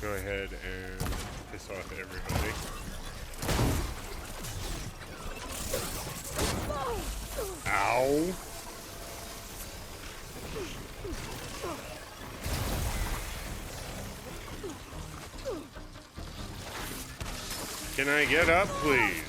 go ahead and piss off everybody. Ow! Can I get up, please?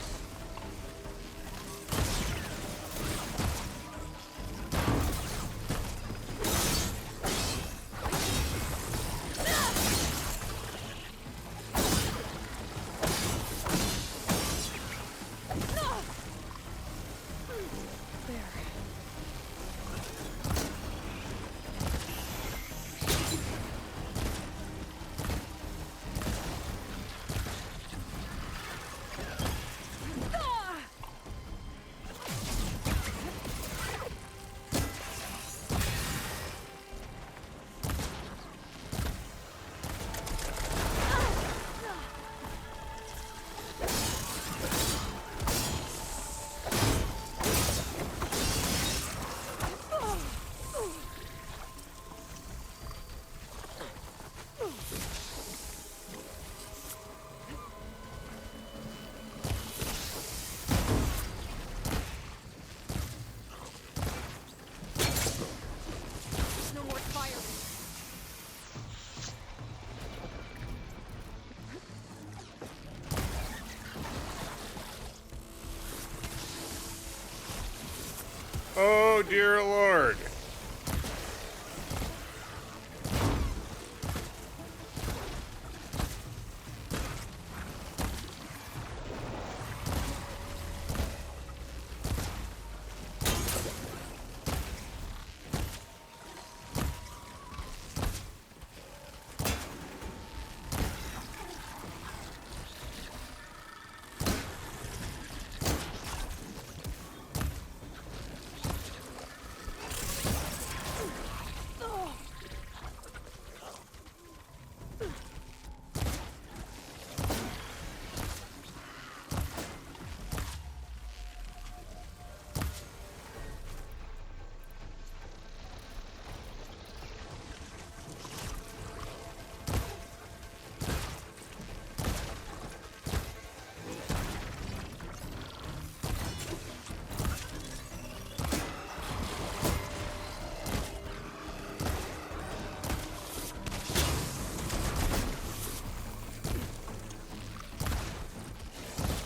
No more fire. Oh, dear Lord.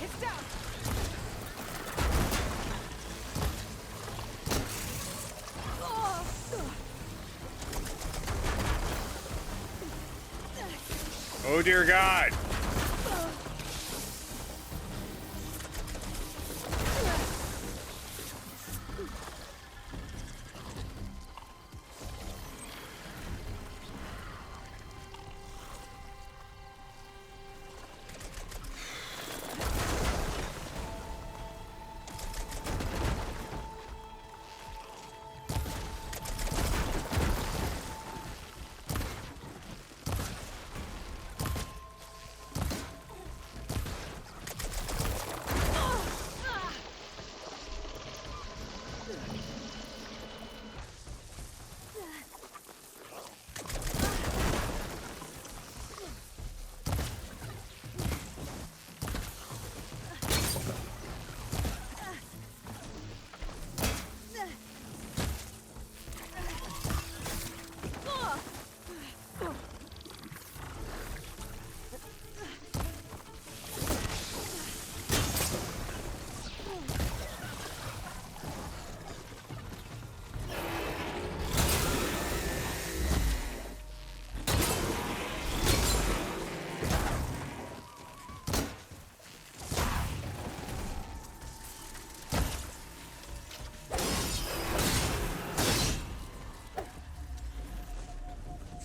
It's down. Oh, dear God.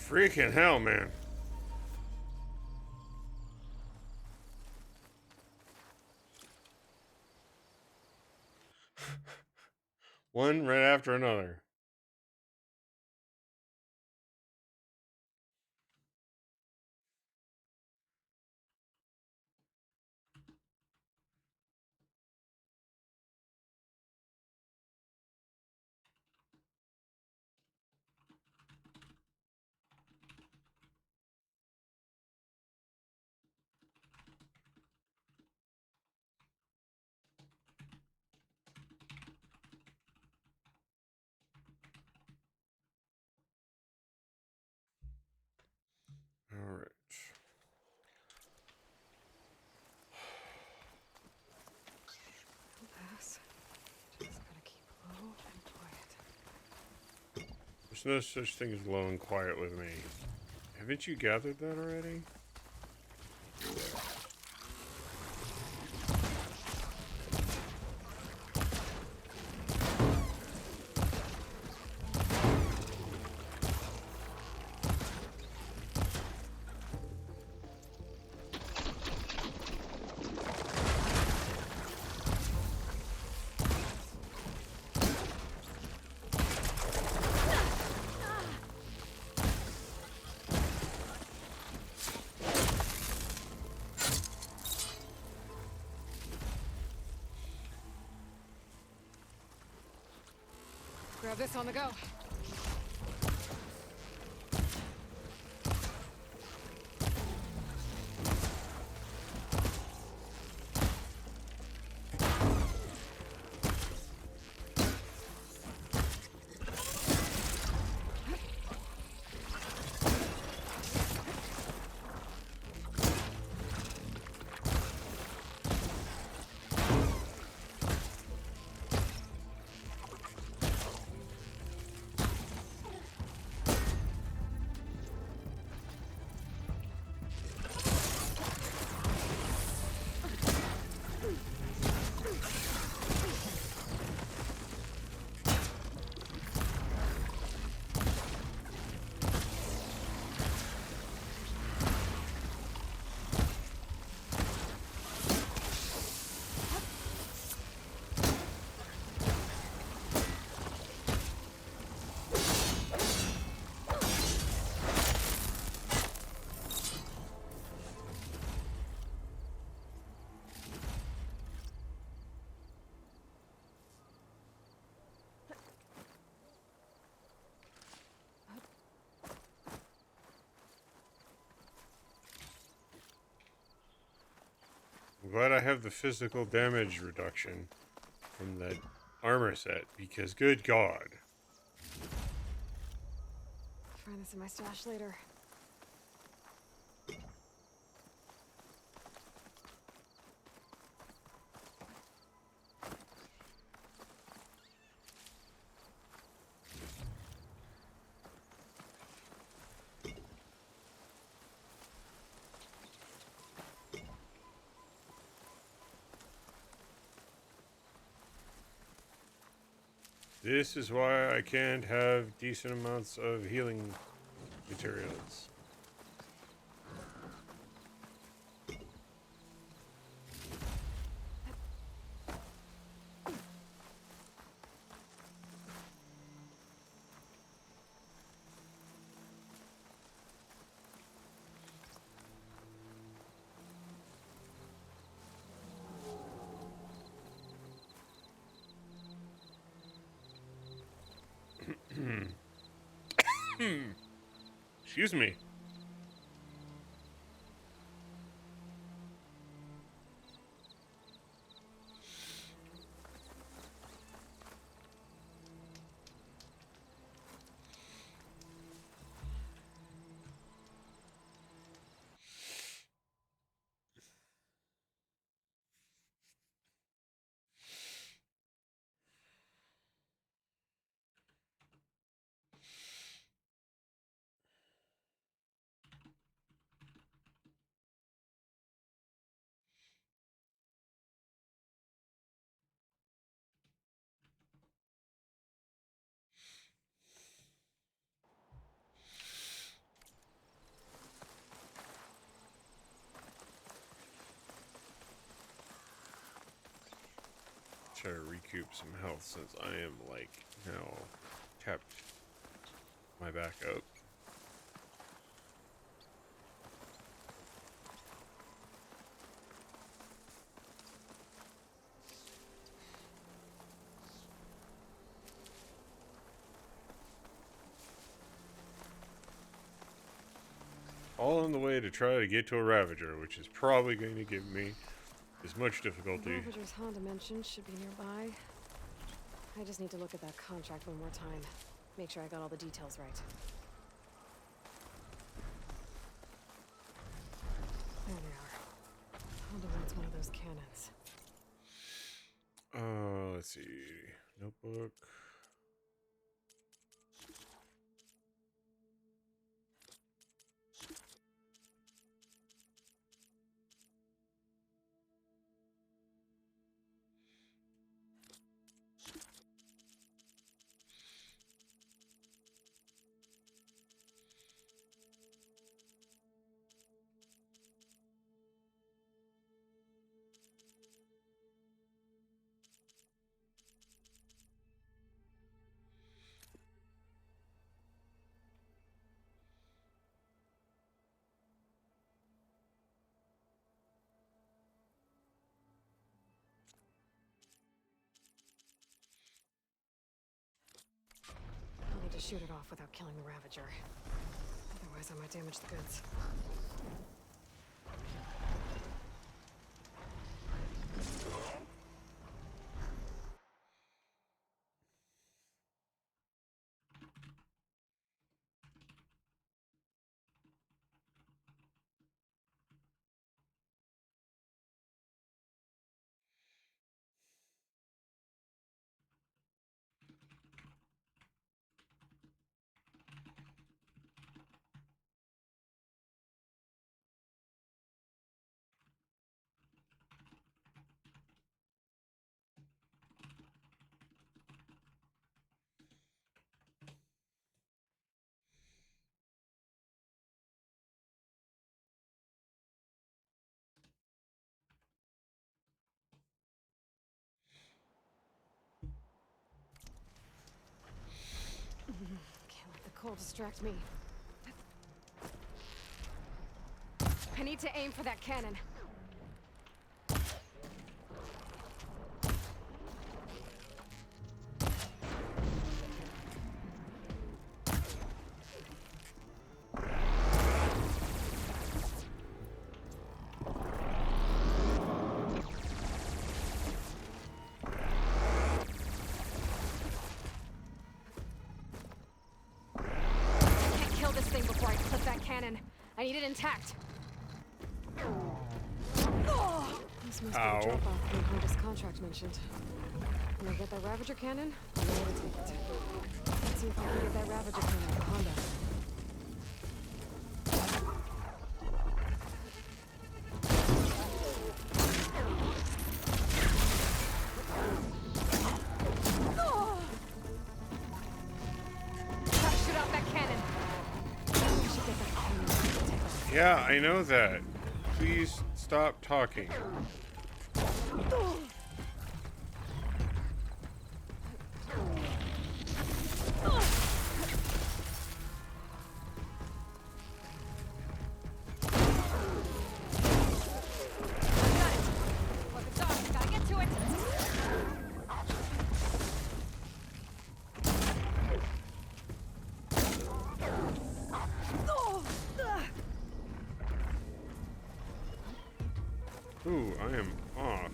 Freaking hell, man. One right after another. There's no such thing as low and quiet with me. Haven't you gathered that already? Grab this on the go. I'm glad I have the physical damage reduction from that armor set, because good God. Find this in my stash later. This is why I can't have decent amounts of healing materials. Excuse me. Try to recoup some health since I am like now tapped my back up. All on the way to try to get to a Ravager, which is probably going to give me as much difficulty. Ravager's Honda mentioned should be nearby. I just need to look at that contract one more time. Make sure I got all the details right. There they are. Honda wants one of those cannons. Let's see. Notebook. to shoot it off without killing the Ravager. Otherwise, I might damage the goods. Can't let the cold distract me. I need to aim for that cannon. Before I clip that cannon. I need it intact. This must be the drop-off from Honda's contract mentioned. When I get that Ravager cannon, I know where to take it. Let's see if I can get that Ravager cannon for Honda. Yeah, I know that. Please stop talking. Ooh, I am off.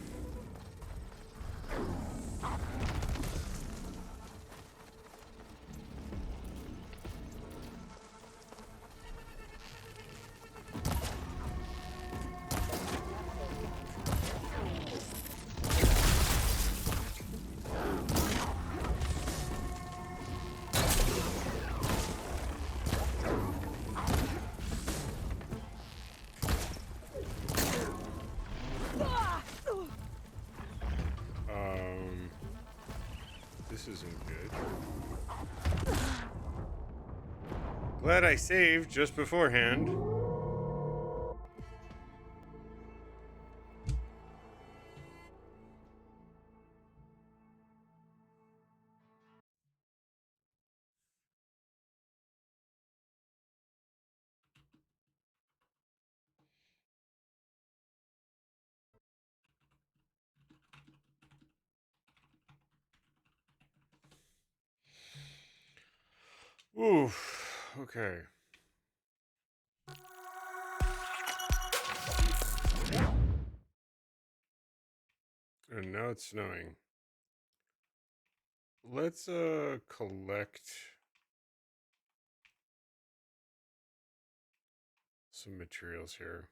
This isn't good. Glad I saved just beforehand. Oof. Okay. And now it's snowing. Let's collect some materials here.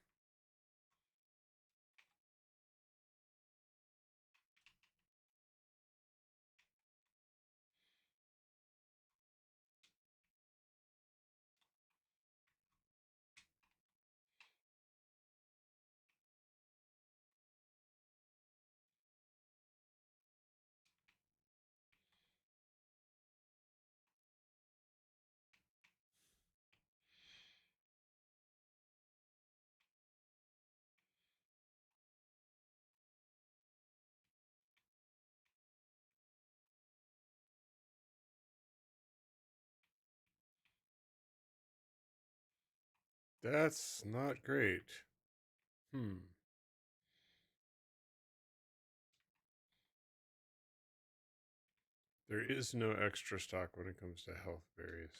That's not great. There is no extra stock when it comes to health berries.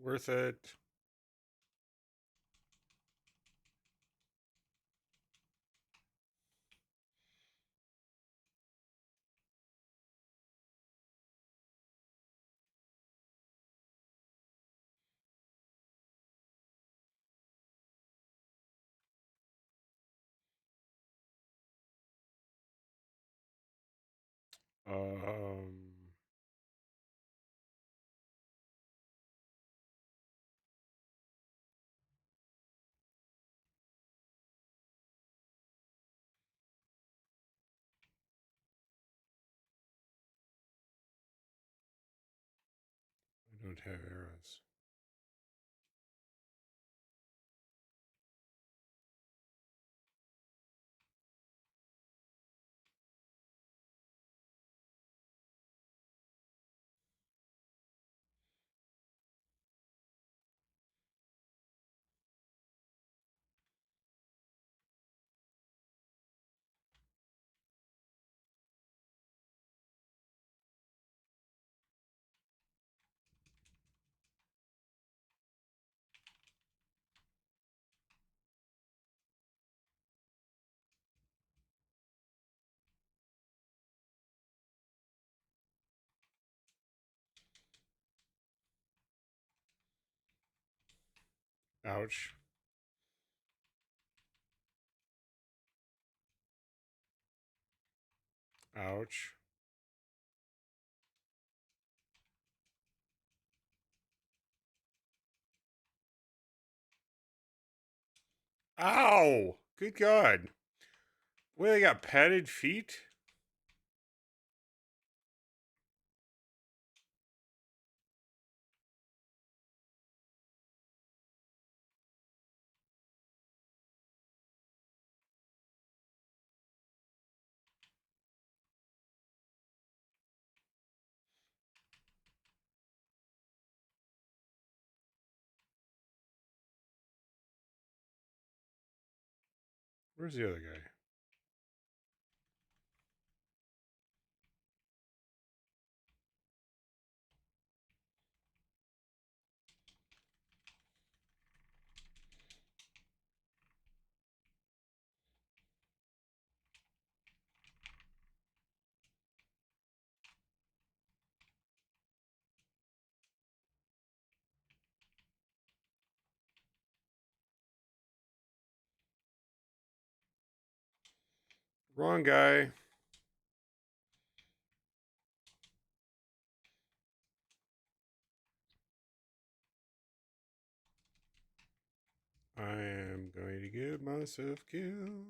Worth it. Um, I don't have arrows. Ouch. Ouch. Ow! Good God. Well, they got padded feet? Where's the other guy? Wrong guy. I am going to get myself killed.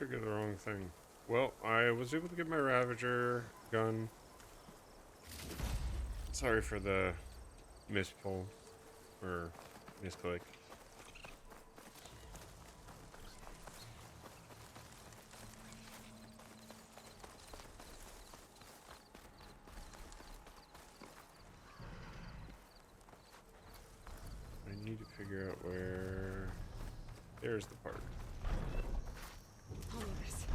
triggered the wrong thing. Well, I was able to get my Ravager gun. Sorry for the mispull or misclick. I need to figure out where. There's the part. I'll do this.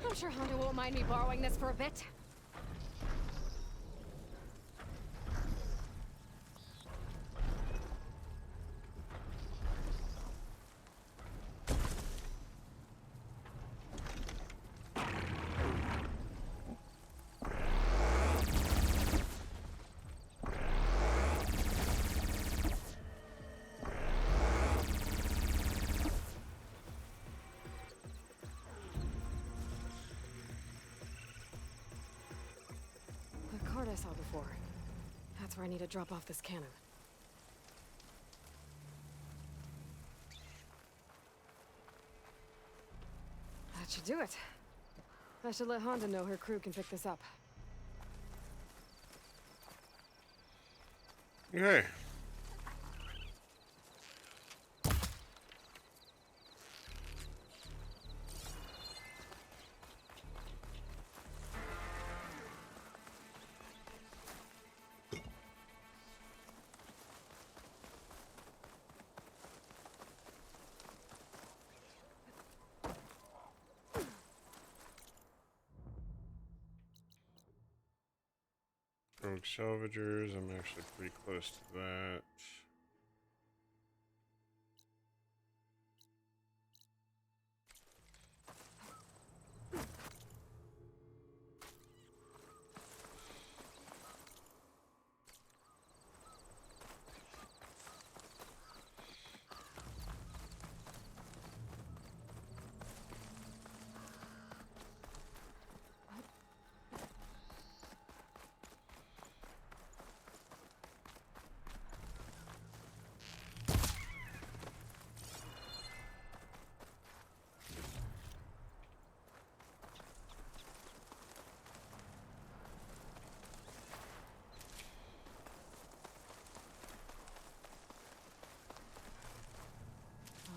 I'm sure Honda won't mind me borrowing this for a bit. The card I saw before. That's where I need to drop off this cannon. That should do it. I should let Honda know her crew can pick this up. Okay. Rogue Salvagers, I'm actually pretty close to that.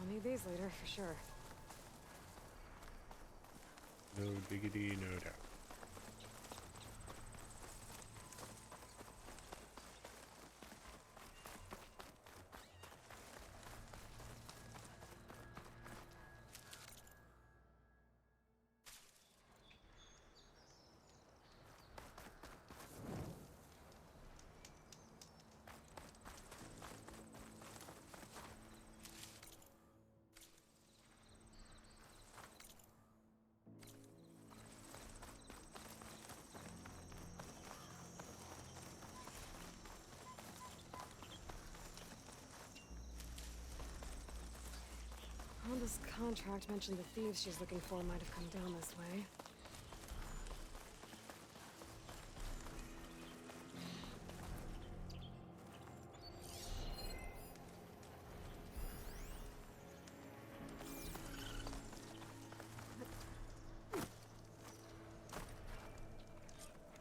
I'll need these later, for sure. No diggity, no doubt. Honda's contract mentioned the thieves she's looking for might have come down this way.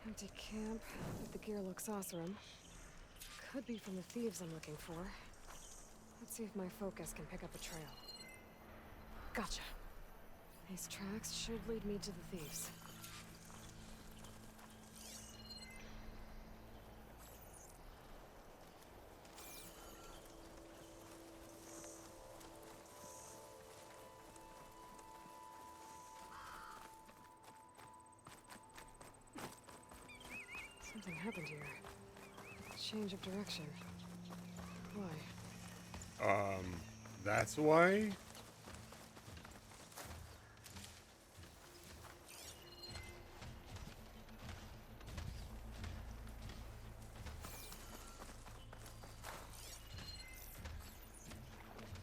Empty camp, but the gear looks awesome. Could be from the thieves I'm looking for. Let's see if my focus can pick up a trail. Gotcha. These tracks should lead me to the thieves. Something happened here. Change of direction. Why? That's why?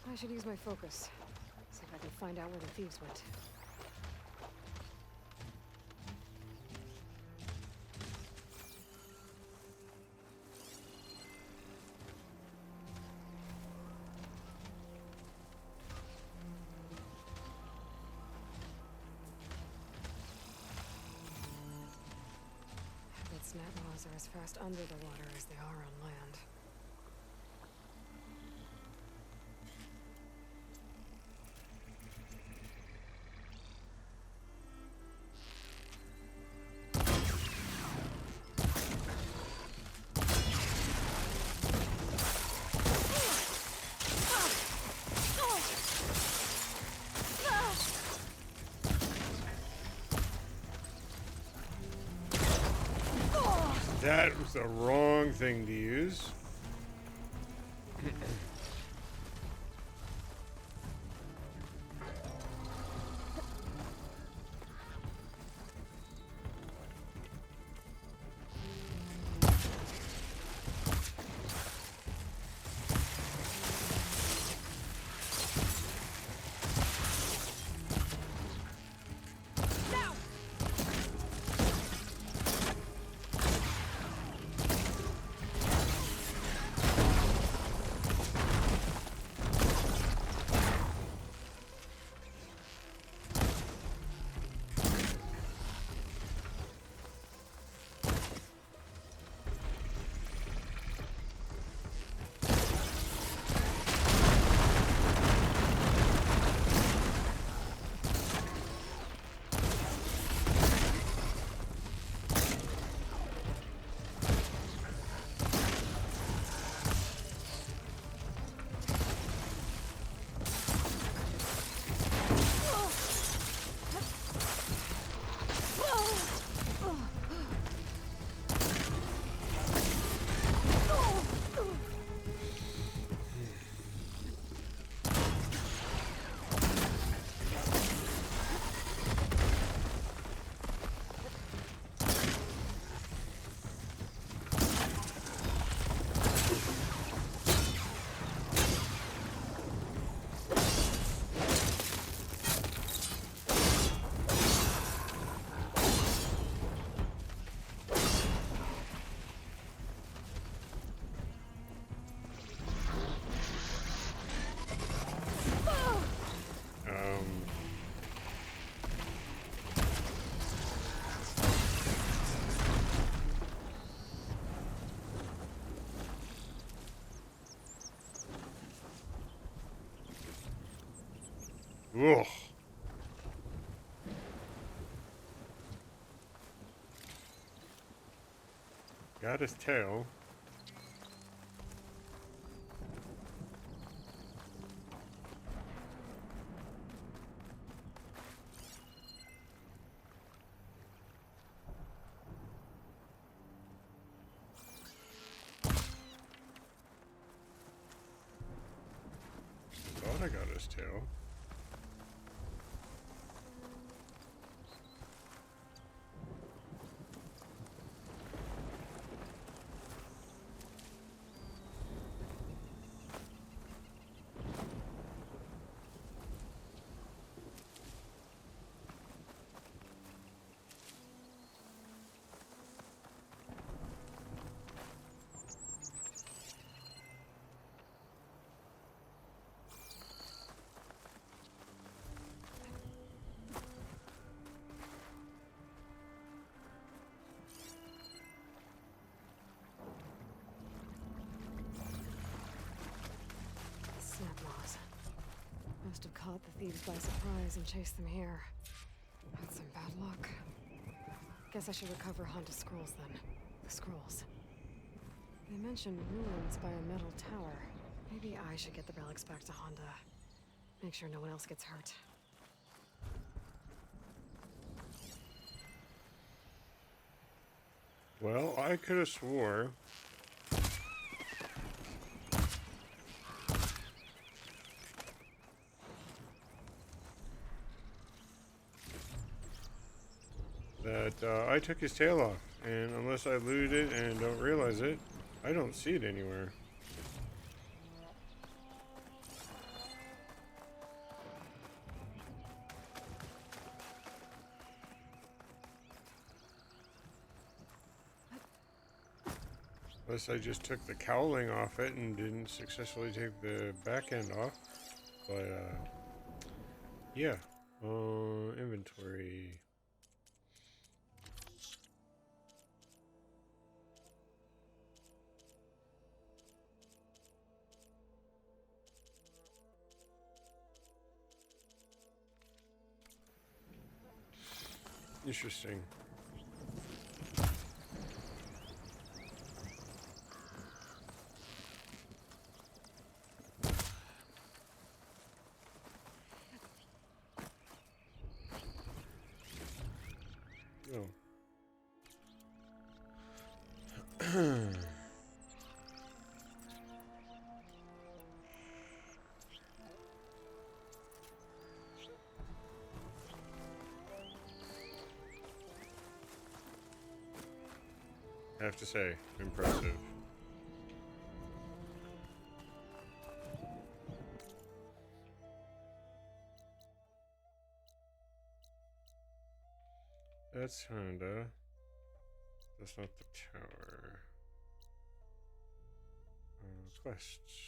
I should use my focus. See if I can find out where the thieves went. claws are as fast under the water as they are on land. That was the wrong thing to use. Ugh. Got his tail. Thought I got his tail. Snapmaws. Must have caught the thieves by surprise and chased them here. That's some bad luck. Guess I should recover Honda's scrolls then. The scrolls. They mentioned ruins by a metal tower. Maybe I should get the relics back to Honda. Make sure no one else gets hurt. Well, I could have swore that I took his tail off, and unless I looted it and don't realize it, I don't see it anywhere. Unless I just took the cowling off it and didn't successfully take the back end off. But, yeah. Inventory. Interesting. Oh. I have to say, impressive. That's Honda. That's not the tower. Quests.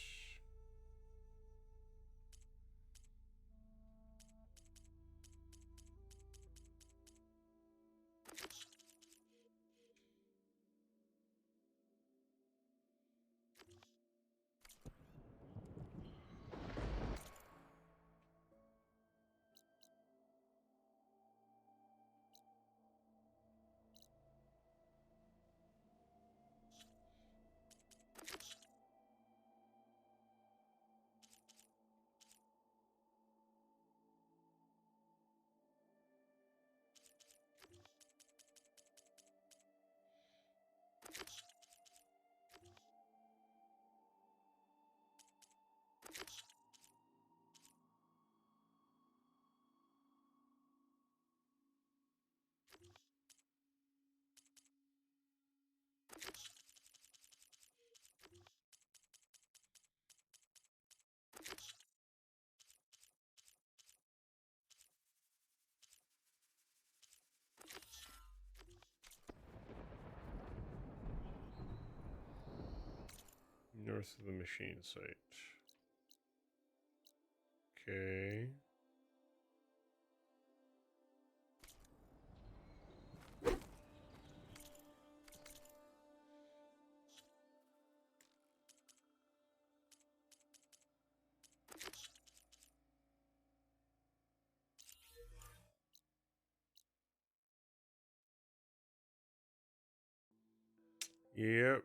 North of the machine site. Okay. Yep.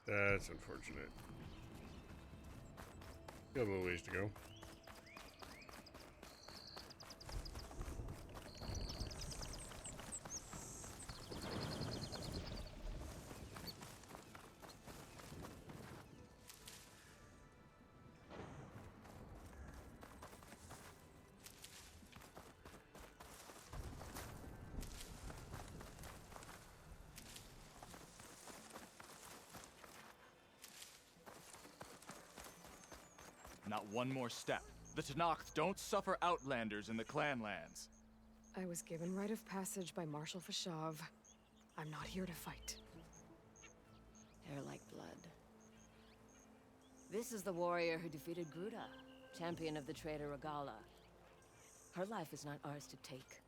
That's unfortunate. Got a little ways to go. Not one more step. The Tenakth don't suffer outlanders in the Clanlands. I was given rite of passage by Marshal Fashav. I'm not here to fight. Hair like blood. This is the warrior who defeated Gruda, champion of the traitor Regala. Her life is not ours to take.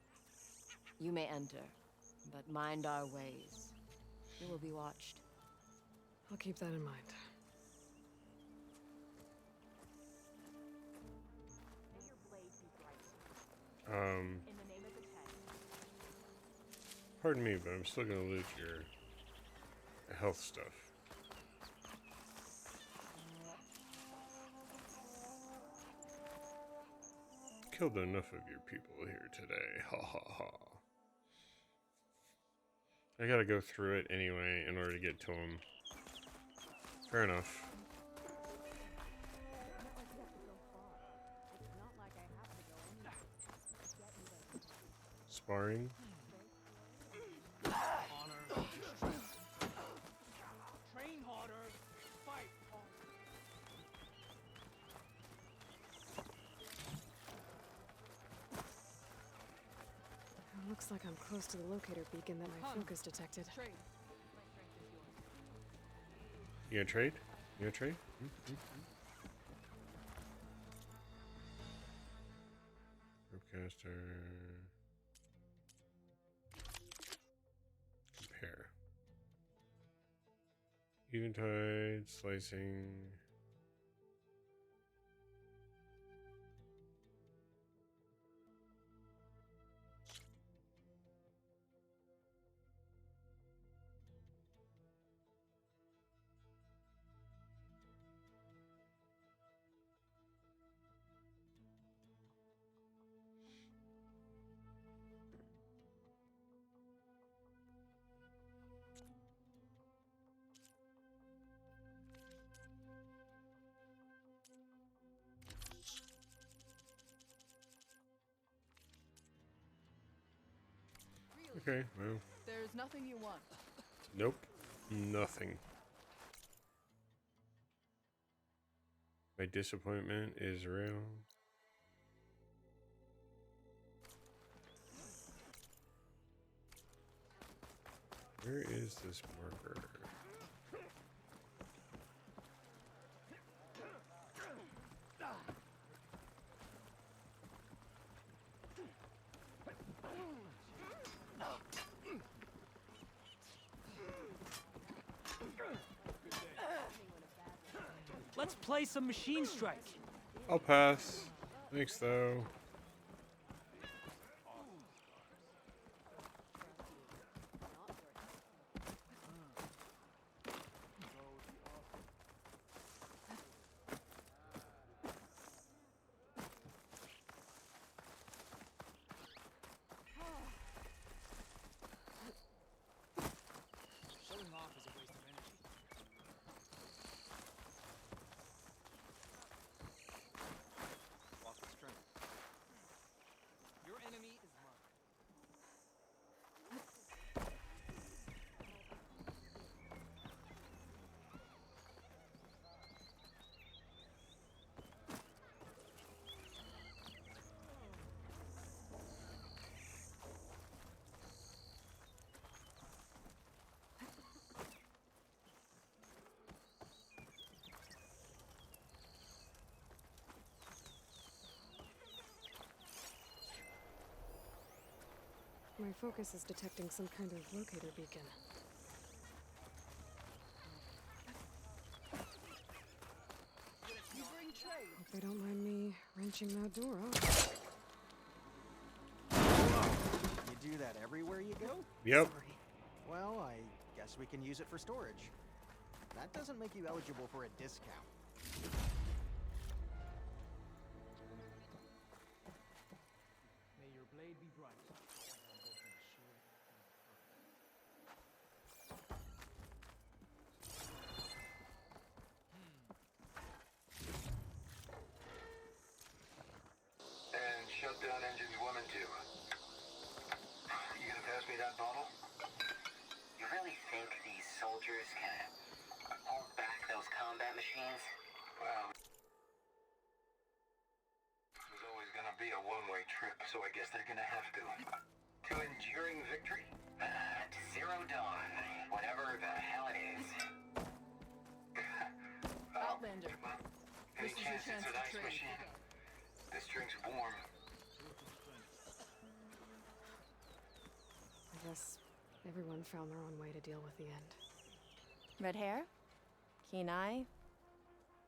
You may enter, but mind our ways. You will be watched. I'll keep that in mind. Pardon me, but I'm still gonna loot your health stuff. Killed enough of your people here today. Ha ha ha. I gotta go through it anyway in order to get to them. Fair enough. Sparring. Train harder, fight harder. It looks like I'm close to the locator beacon that my focus detected. You gonna trade? You gonna trade? Ropecaster. Compare. Eventide, slicing. Okay, well, There's nothing you want. nope, nothing. My disappointment is real. Where is this marker? Let's play some Machine Strike. I'll pass. Thanks, though. Showing off is a waste of energy. Walk with strength. Your enemy is mine. My focus is detecting some kind of locator beacon. You bring trade. Hope they don't mind me wrenching that door off. You do that everywhere you go? Yep. Sorry. Well, I guess we can use it for storage. That doesn't make you eligible for a discount. May your blade be bright. And shut down engines 1 and 2. You gonna pass me that bottle? You really think these soldiers can hold back those combat machines? Well, it was always gonna be a one-way trip, so I guess they're gonna have to. To enduring victory? To Zero Dawn, whatever the hell it is. Outlander. Any This is your chance chance it's an to ice trade. machine? This drink's warm. I guess everyone found their own way to deal with the end. Red hair? Keen eye?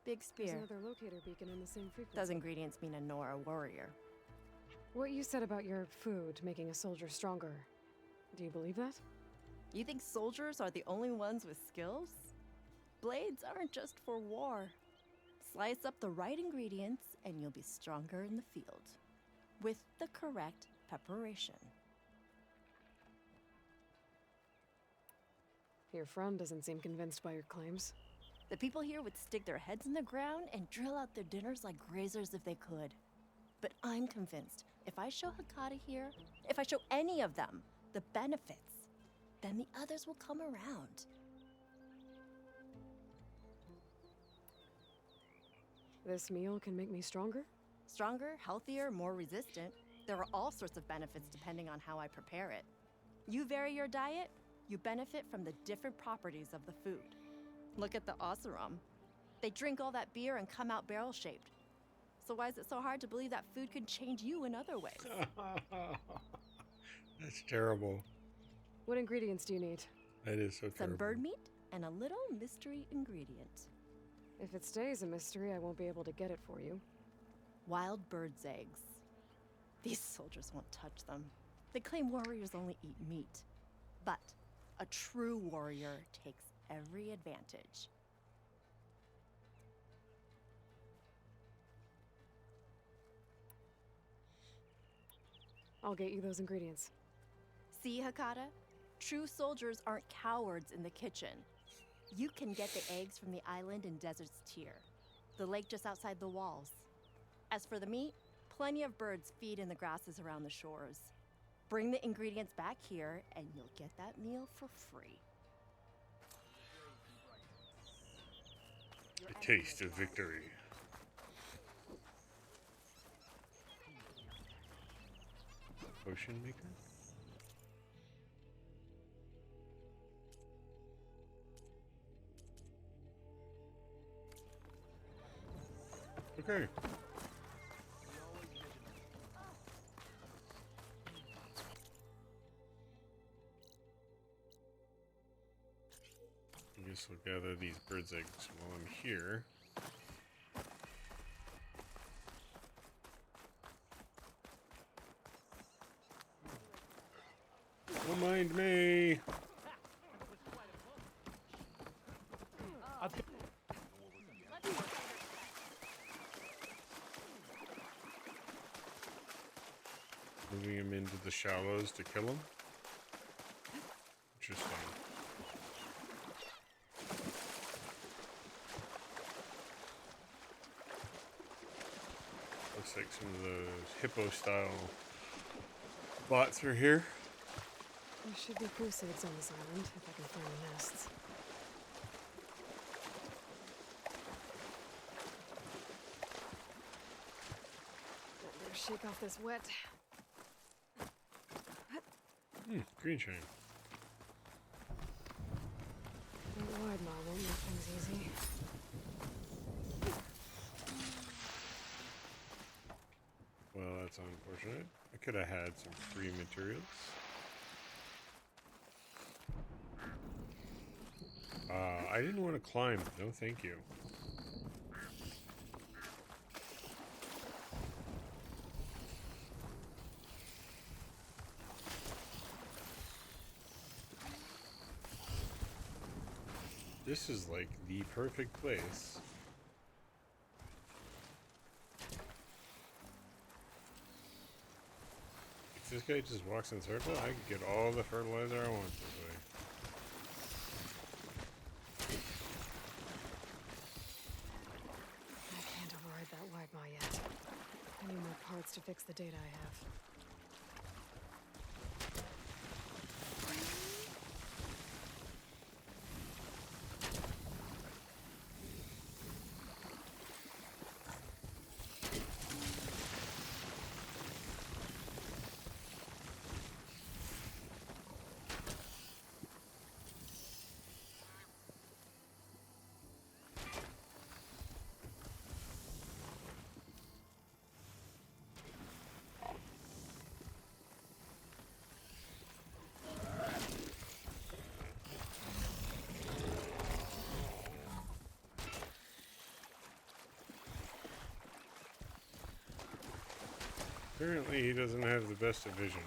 Big There's spear. another locator beacon in the same frequency. Does ingredients mean a Nora warrior? What you said about your food making a soldier stronger, do you believe that? You think soldiers are the only ones with skills? Blades aren't just for war. Slice up the right ingredients and you'll be stronger in the field. With the correct preparation. Your friend doesn't seem convinced by your claims. The people here would stick their heads in the ground and drill out their dinners like grazers if they could. But I'm convinced if I show Hakata here, if I show any of them the benefits, then the others will come around. This meal can make me stronger? Stronger, healthier, more resistant. There are all sorts of benefits depending on how I prepare it. You vary your diet, you benefit from the different properties of the food. Look at the Oseram. They drink all that beer and come out barrel-shaped. So why is it so hard to believe that food could change you in other ways? That's terrible. What ingredients do you need? That is so Some terrible. bird meat and a little mystery ingredient. If it stays a mystery, I won't be able to get it for you. Wild bird's eggs. These soldiers won't touch them. They claim warriors only eat meat. But a true warrior takes every advantage. I'll get you those ingredients. See, Hakata? True soldiers aren't cowards in the kitchen. You can get the eggs from the island in Desert's Tier, the lake just outside the walls. As for the meat, plenty of birds feed in the grasses around the shores. Bring the ingredients back here, and you'll get that meal for free. A taste of victory. Potion maker? Okay. I guess we'll gather these bird's eggs while I'm here. Don't mind me. Moving him into the shallows to kill him. Interesting. Looks like some of those hippo-style bots are here. There should be goose eggs on this island, if I can find the nests. Better shake off this wet. Green shine. The wide maw won't make things easy. Well, that's unfortunate. I could have had some free materials. I didn't want to climb. No, thank you. This is like the perfect place. If this guy just walks in circle, I could get all the fertilizer I want this way. I can't override that wide maw yet. I need more parts to fix the data I have. Apparently he doesn't have the best of vision.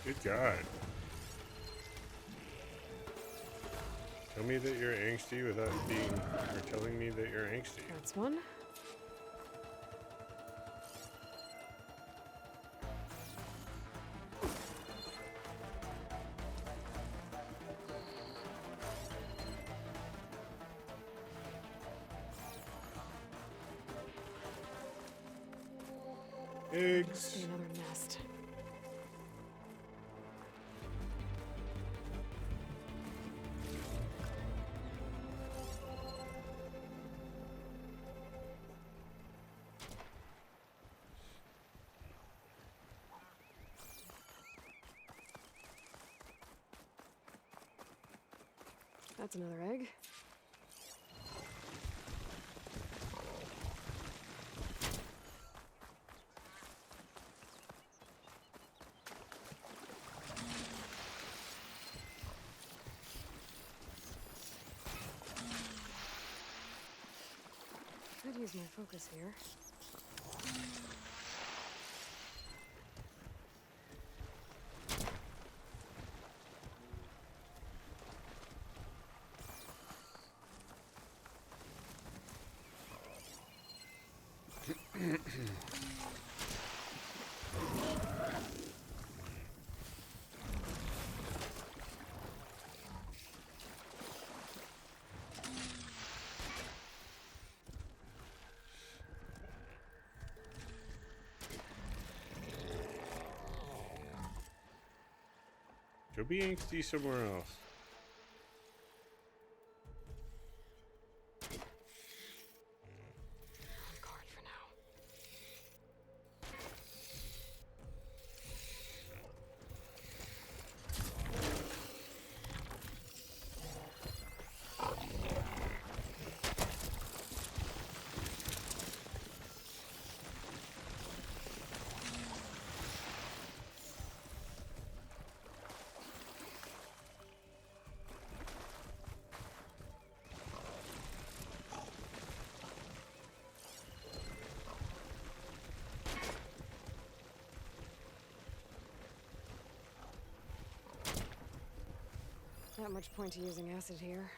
Good God. Tell me that you're angsty without being, or telling me that you're angsty. That's one. Eggs. Must be another nest. That's another egg. could use my focus here. Go be angsty somewhere else. Not much point to using acid here.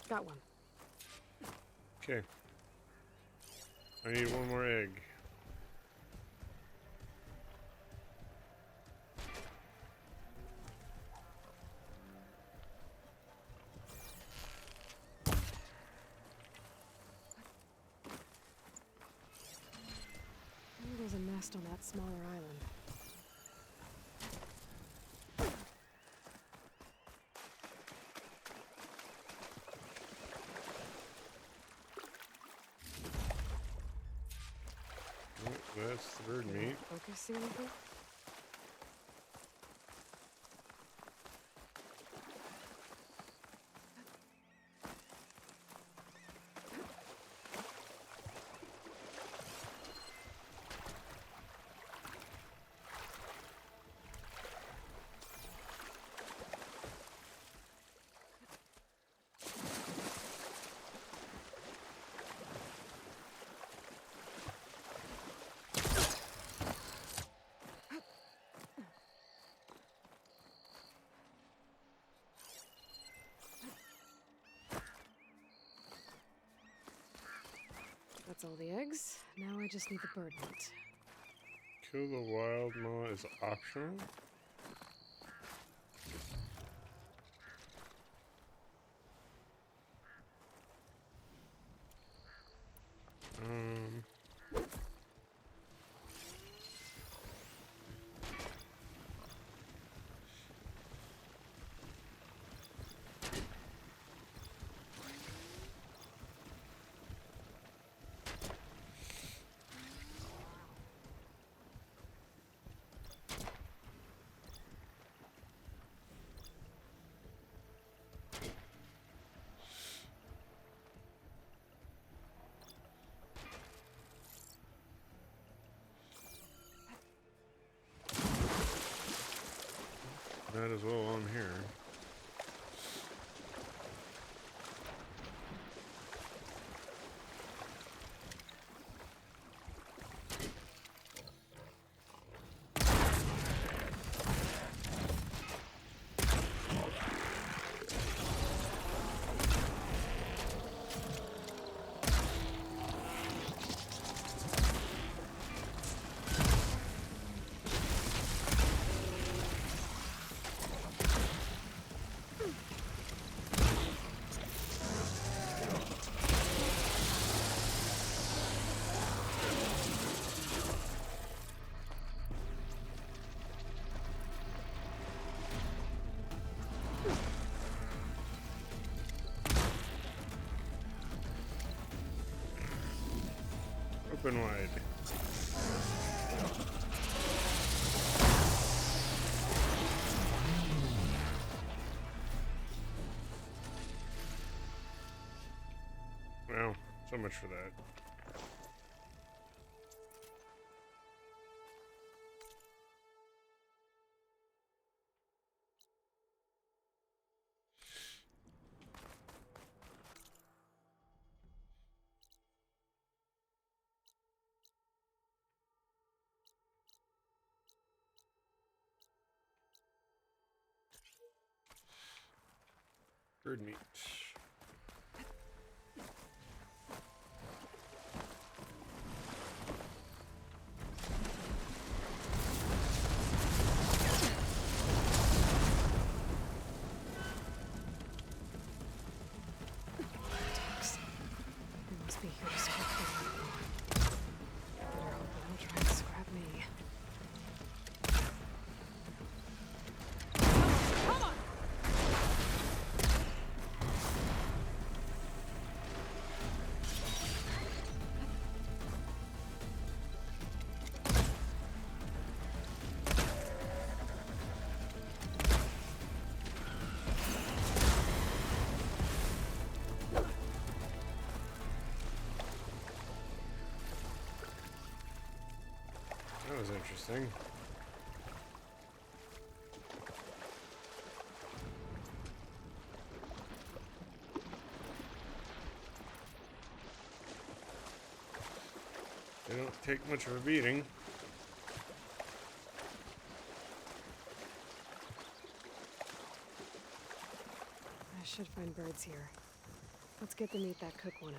Got one. Okay. I need one more egg. Maybe there's a nest on that smaller island. Oh, that's the bird meat. Focus, see anything? That's all the eggs. Now I just need the bird meat. Kill the wild maw is optional. Might as well on here. Open wide. Well, so much for that. Bird meat. They must be here to scrap the better hope they don't try to scrap me. That was interesting. They don't take much of a beating. I should find birds here. Let's get the meat that cook wanted.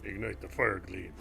Ignite the fire gleam.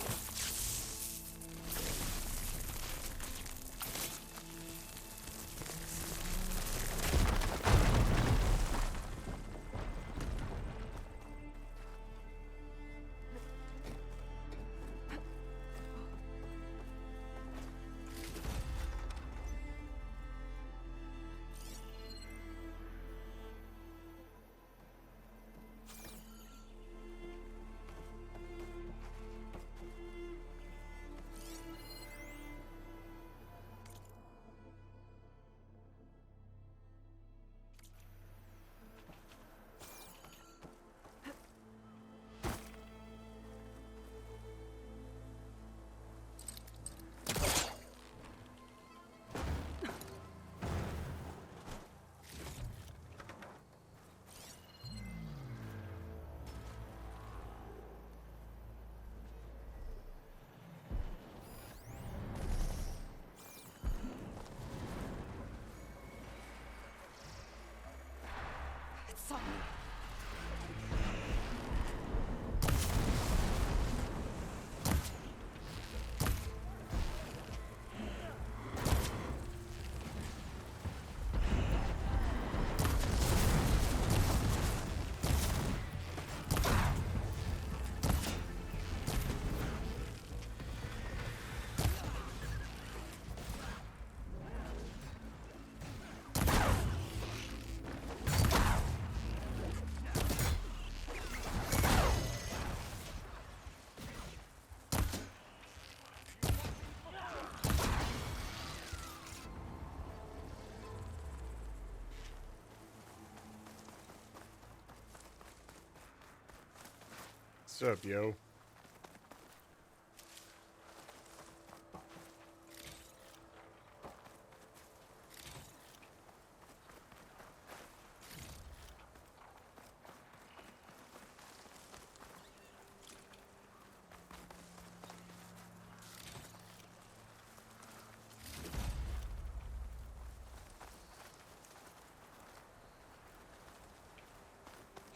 What's up, yo?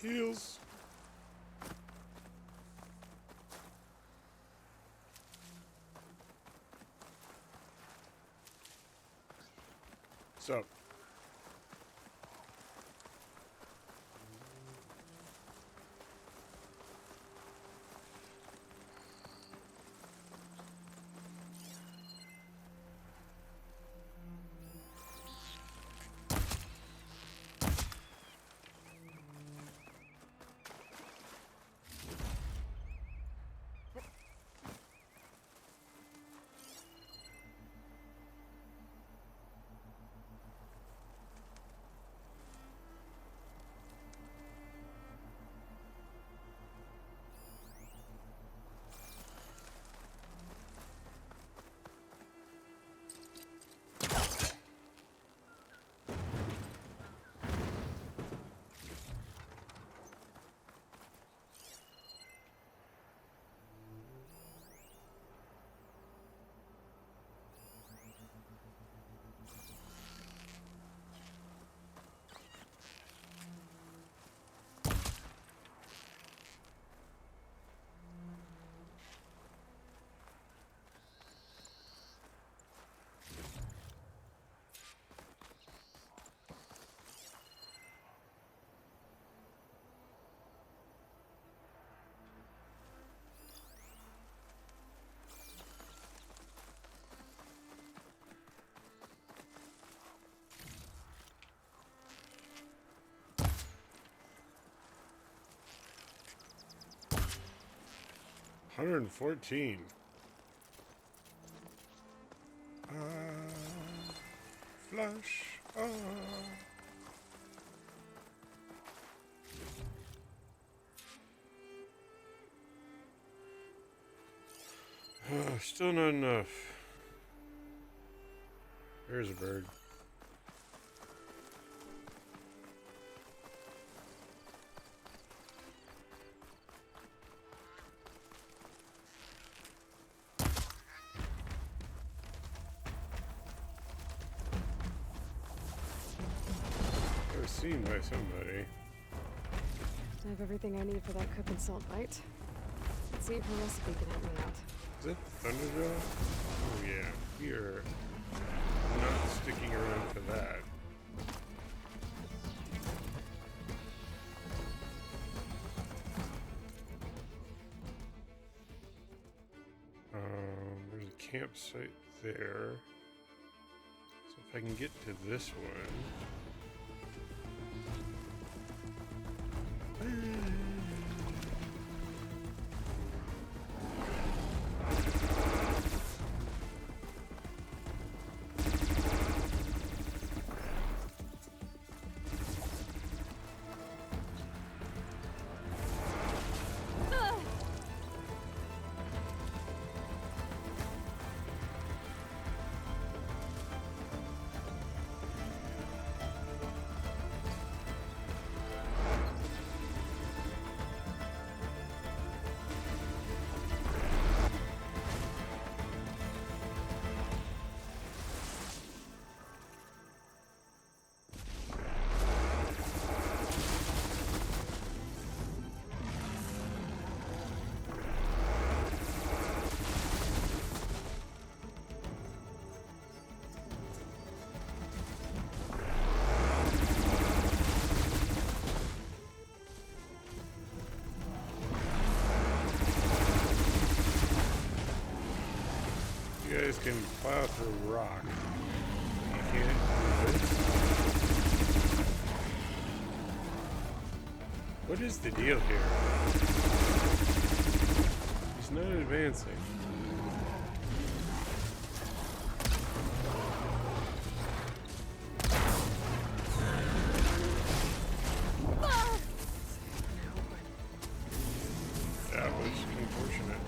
Heals. So, $114. Flush. Still not enough. There's a bird. I was seen by somebody. I have everything I need for that cook and salt bite. Let's see if her recipe can help me out. Is it Thunderjaw? Oh yeah, we are not sticking around for that. There's a campsite there. So if I can get to this one. You guys can plow through rock. You can't do this. What is the deal here? He's not advancing. That was unfortunate.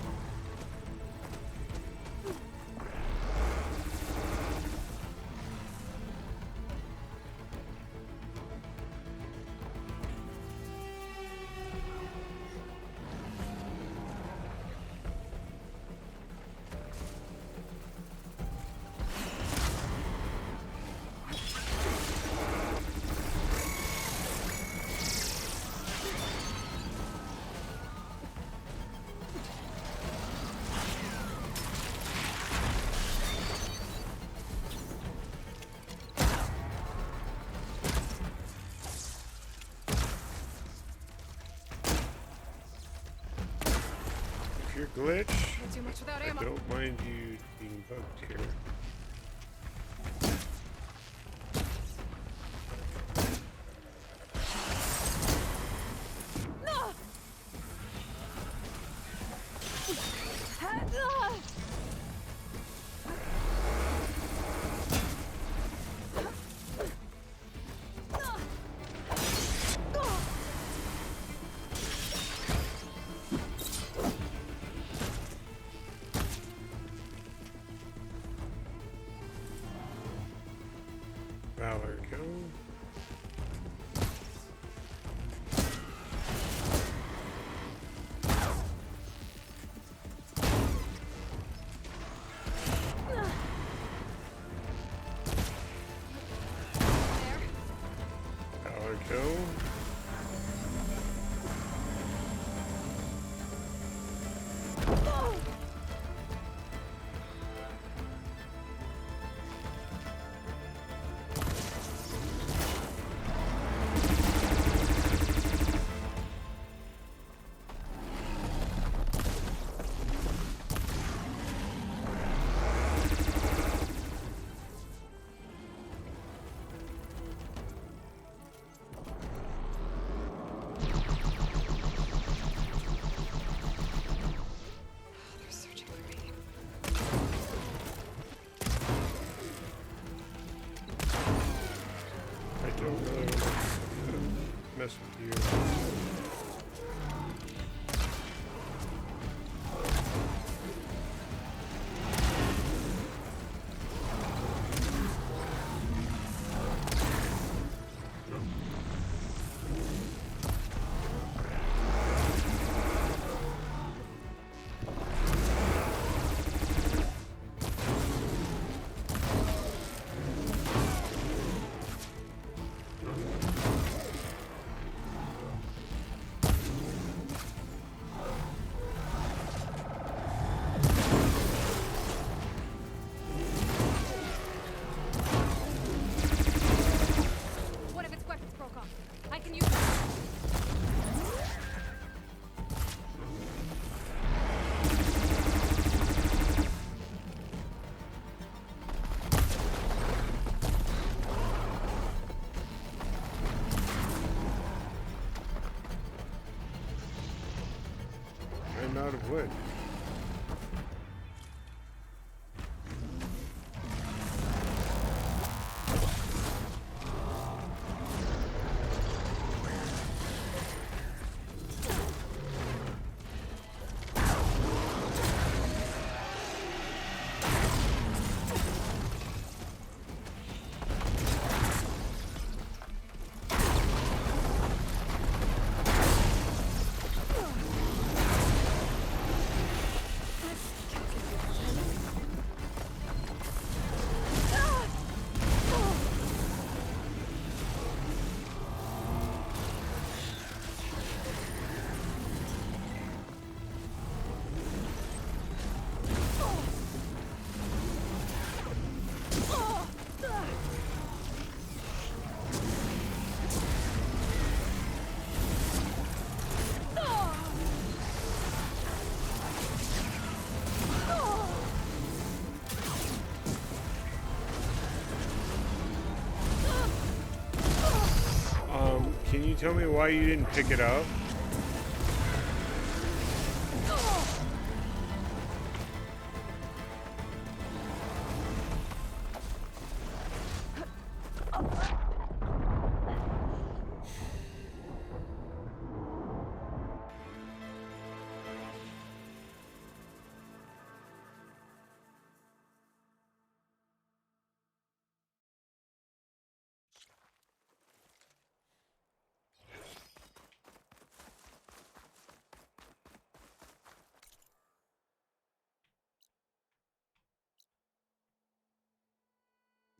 your glitch. Can't do much without I ammo. don't mind you being bugged here. Valor go. Valor go. They're searching for me. I don't really want to mess with you. One of its weapons broke off. I can use it. I'm out of wood. Can you tell me why you didn't pick it up?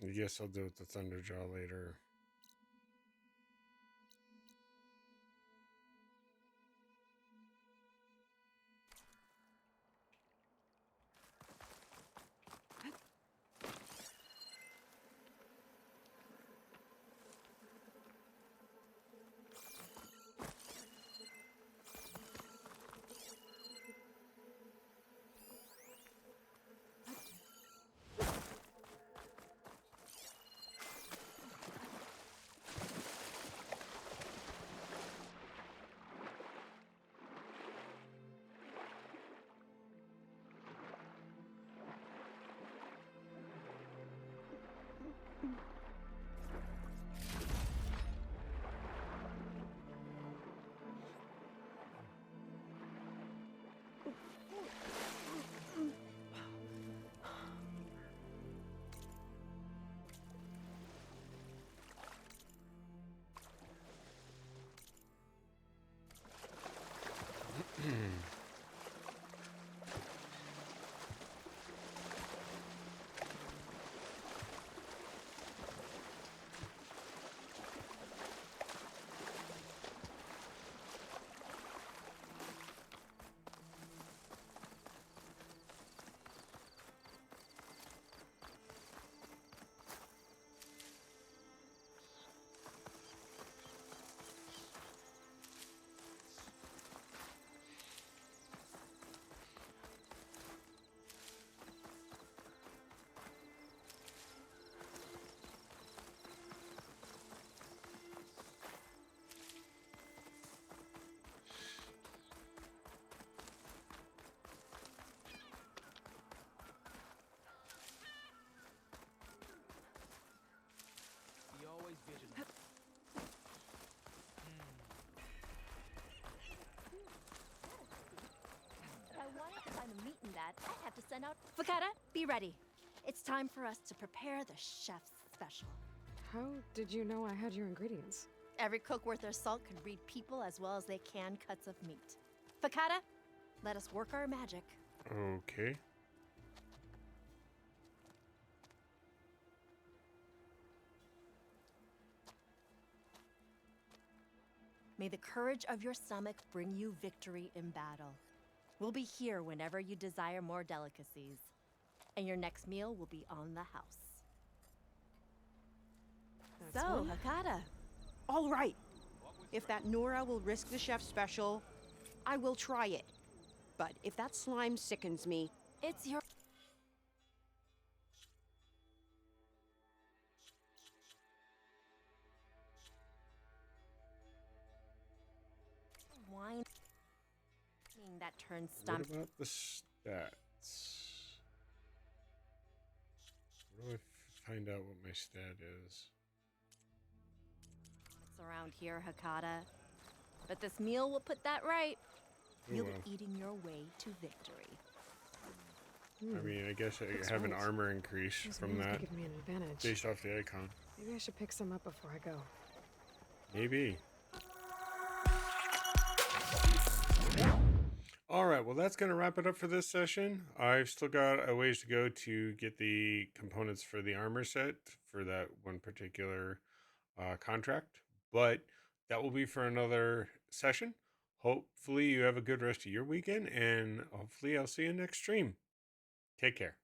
I guess I'll do it with the Thunderjaw later. send out. Fakata, be ready. It's time for us to prepare the chef's special. How did you know I had your ingredients? Every cook worth their salt can read people as well as they can cuts of meat. Fakata, let us work our magic. Okay. May the courage of your stomach bring you victory in battle. We'll be here whenever you desire more delicacies. And your next meal will be on the house. That's So, one. Hakata. All right. If that Nora will risk the chef's special, I will try it. But if that slime sickens me, It's your... wine that turns What stomach. about the stats? Where do I find out what my stat is? Around here, Hakata. But this meal will put that right. You'll well. be eating your way to victory. I mean, I guess Looks I have an right. armor increase Those from meals that could give me an advantage. based off the icon. Maybe I should pick some up before I go. Maybe. All right, well, that's going to wrap it up for this session. I've still got a ways to go to get the components for the armor set for that one particular contract, but that will be for another session. Hopefully you have a good rest of your weekend, and hopefully I'll see you next stream. Take care.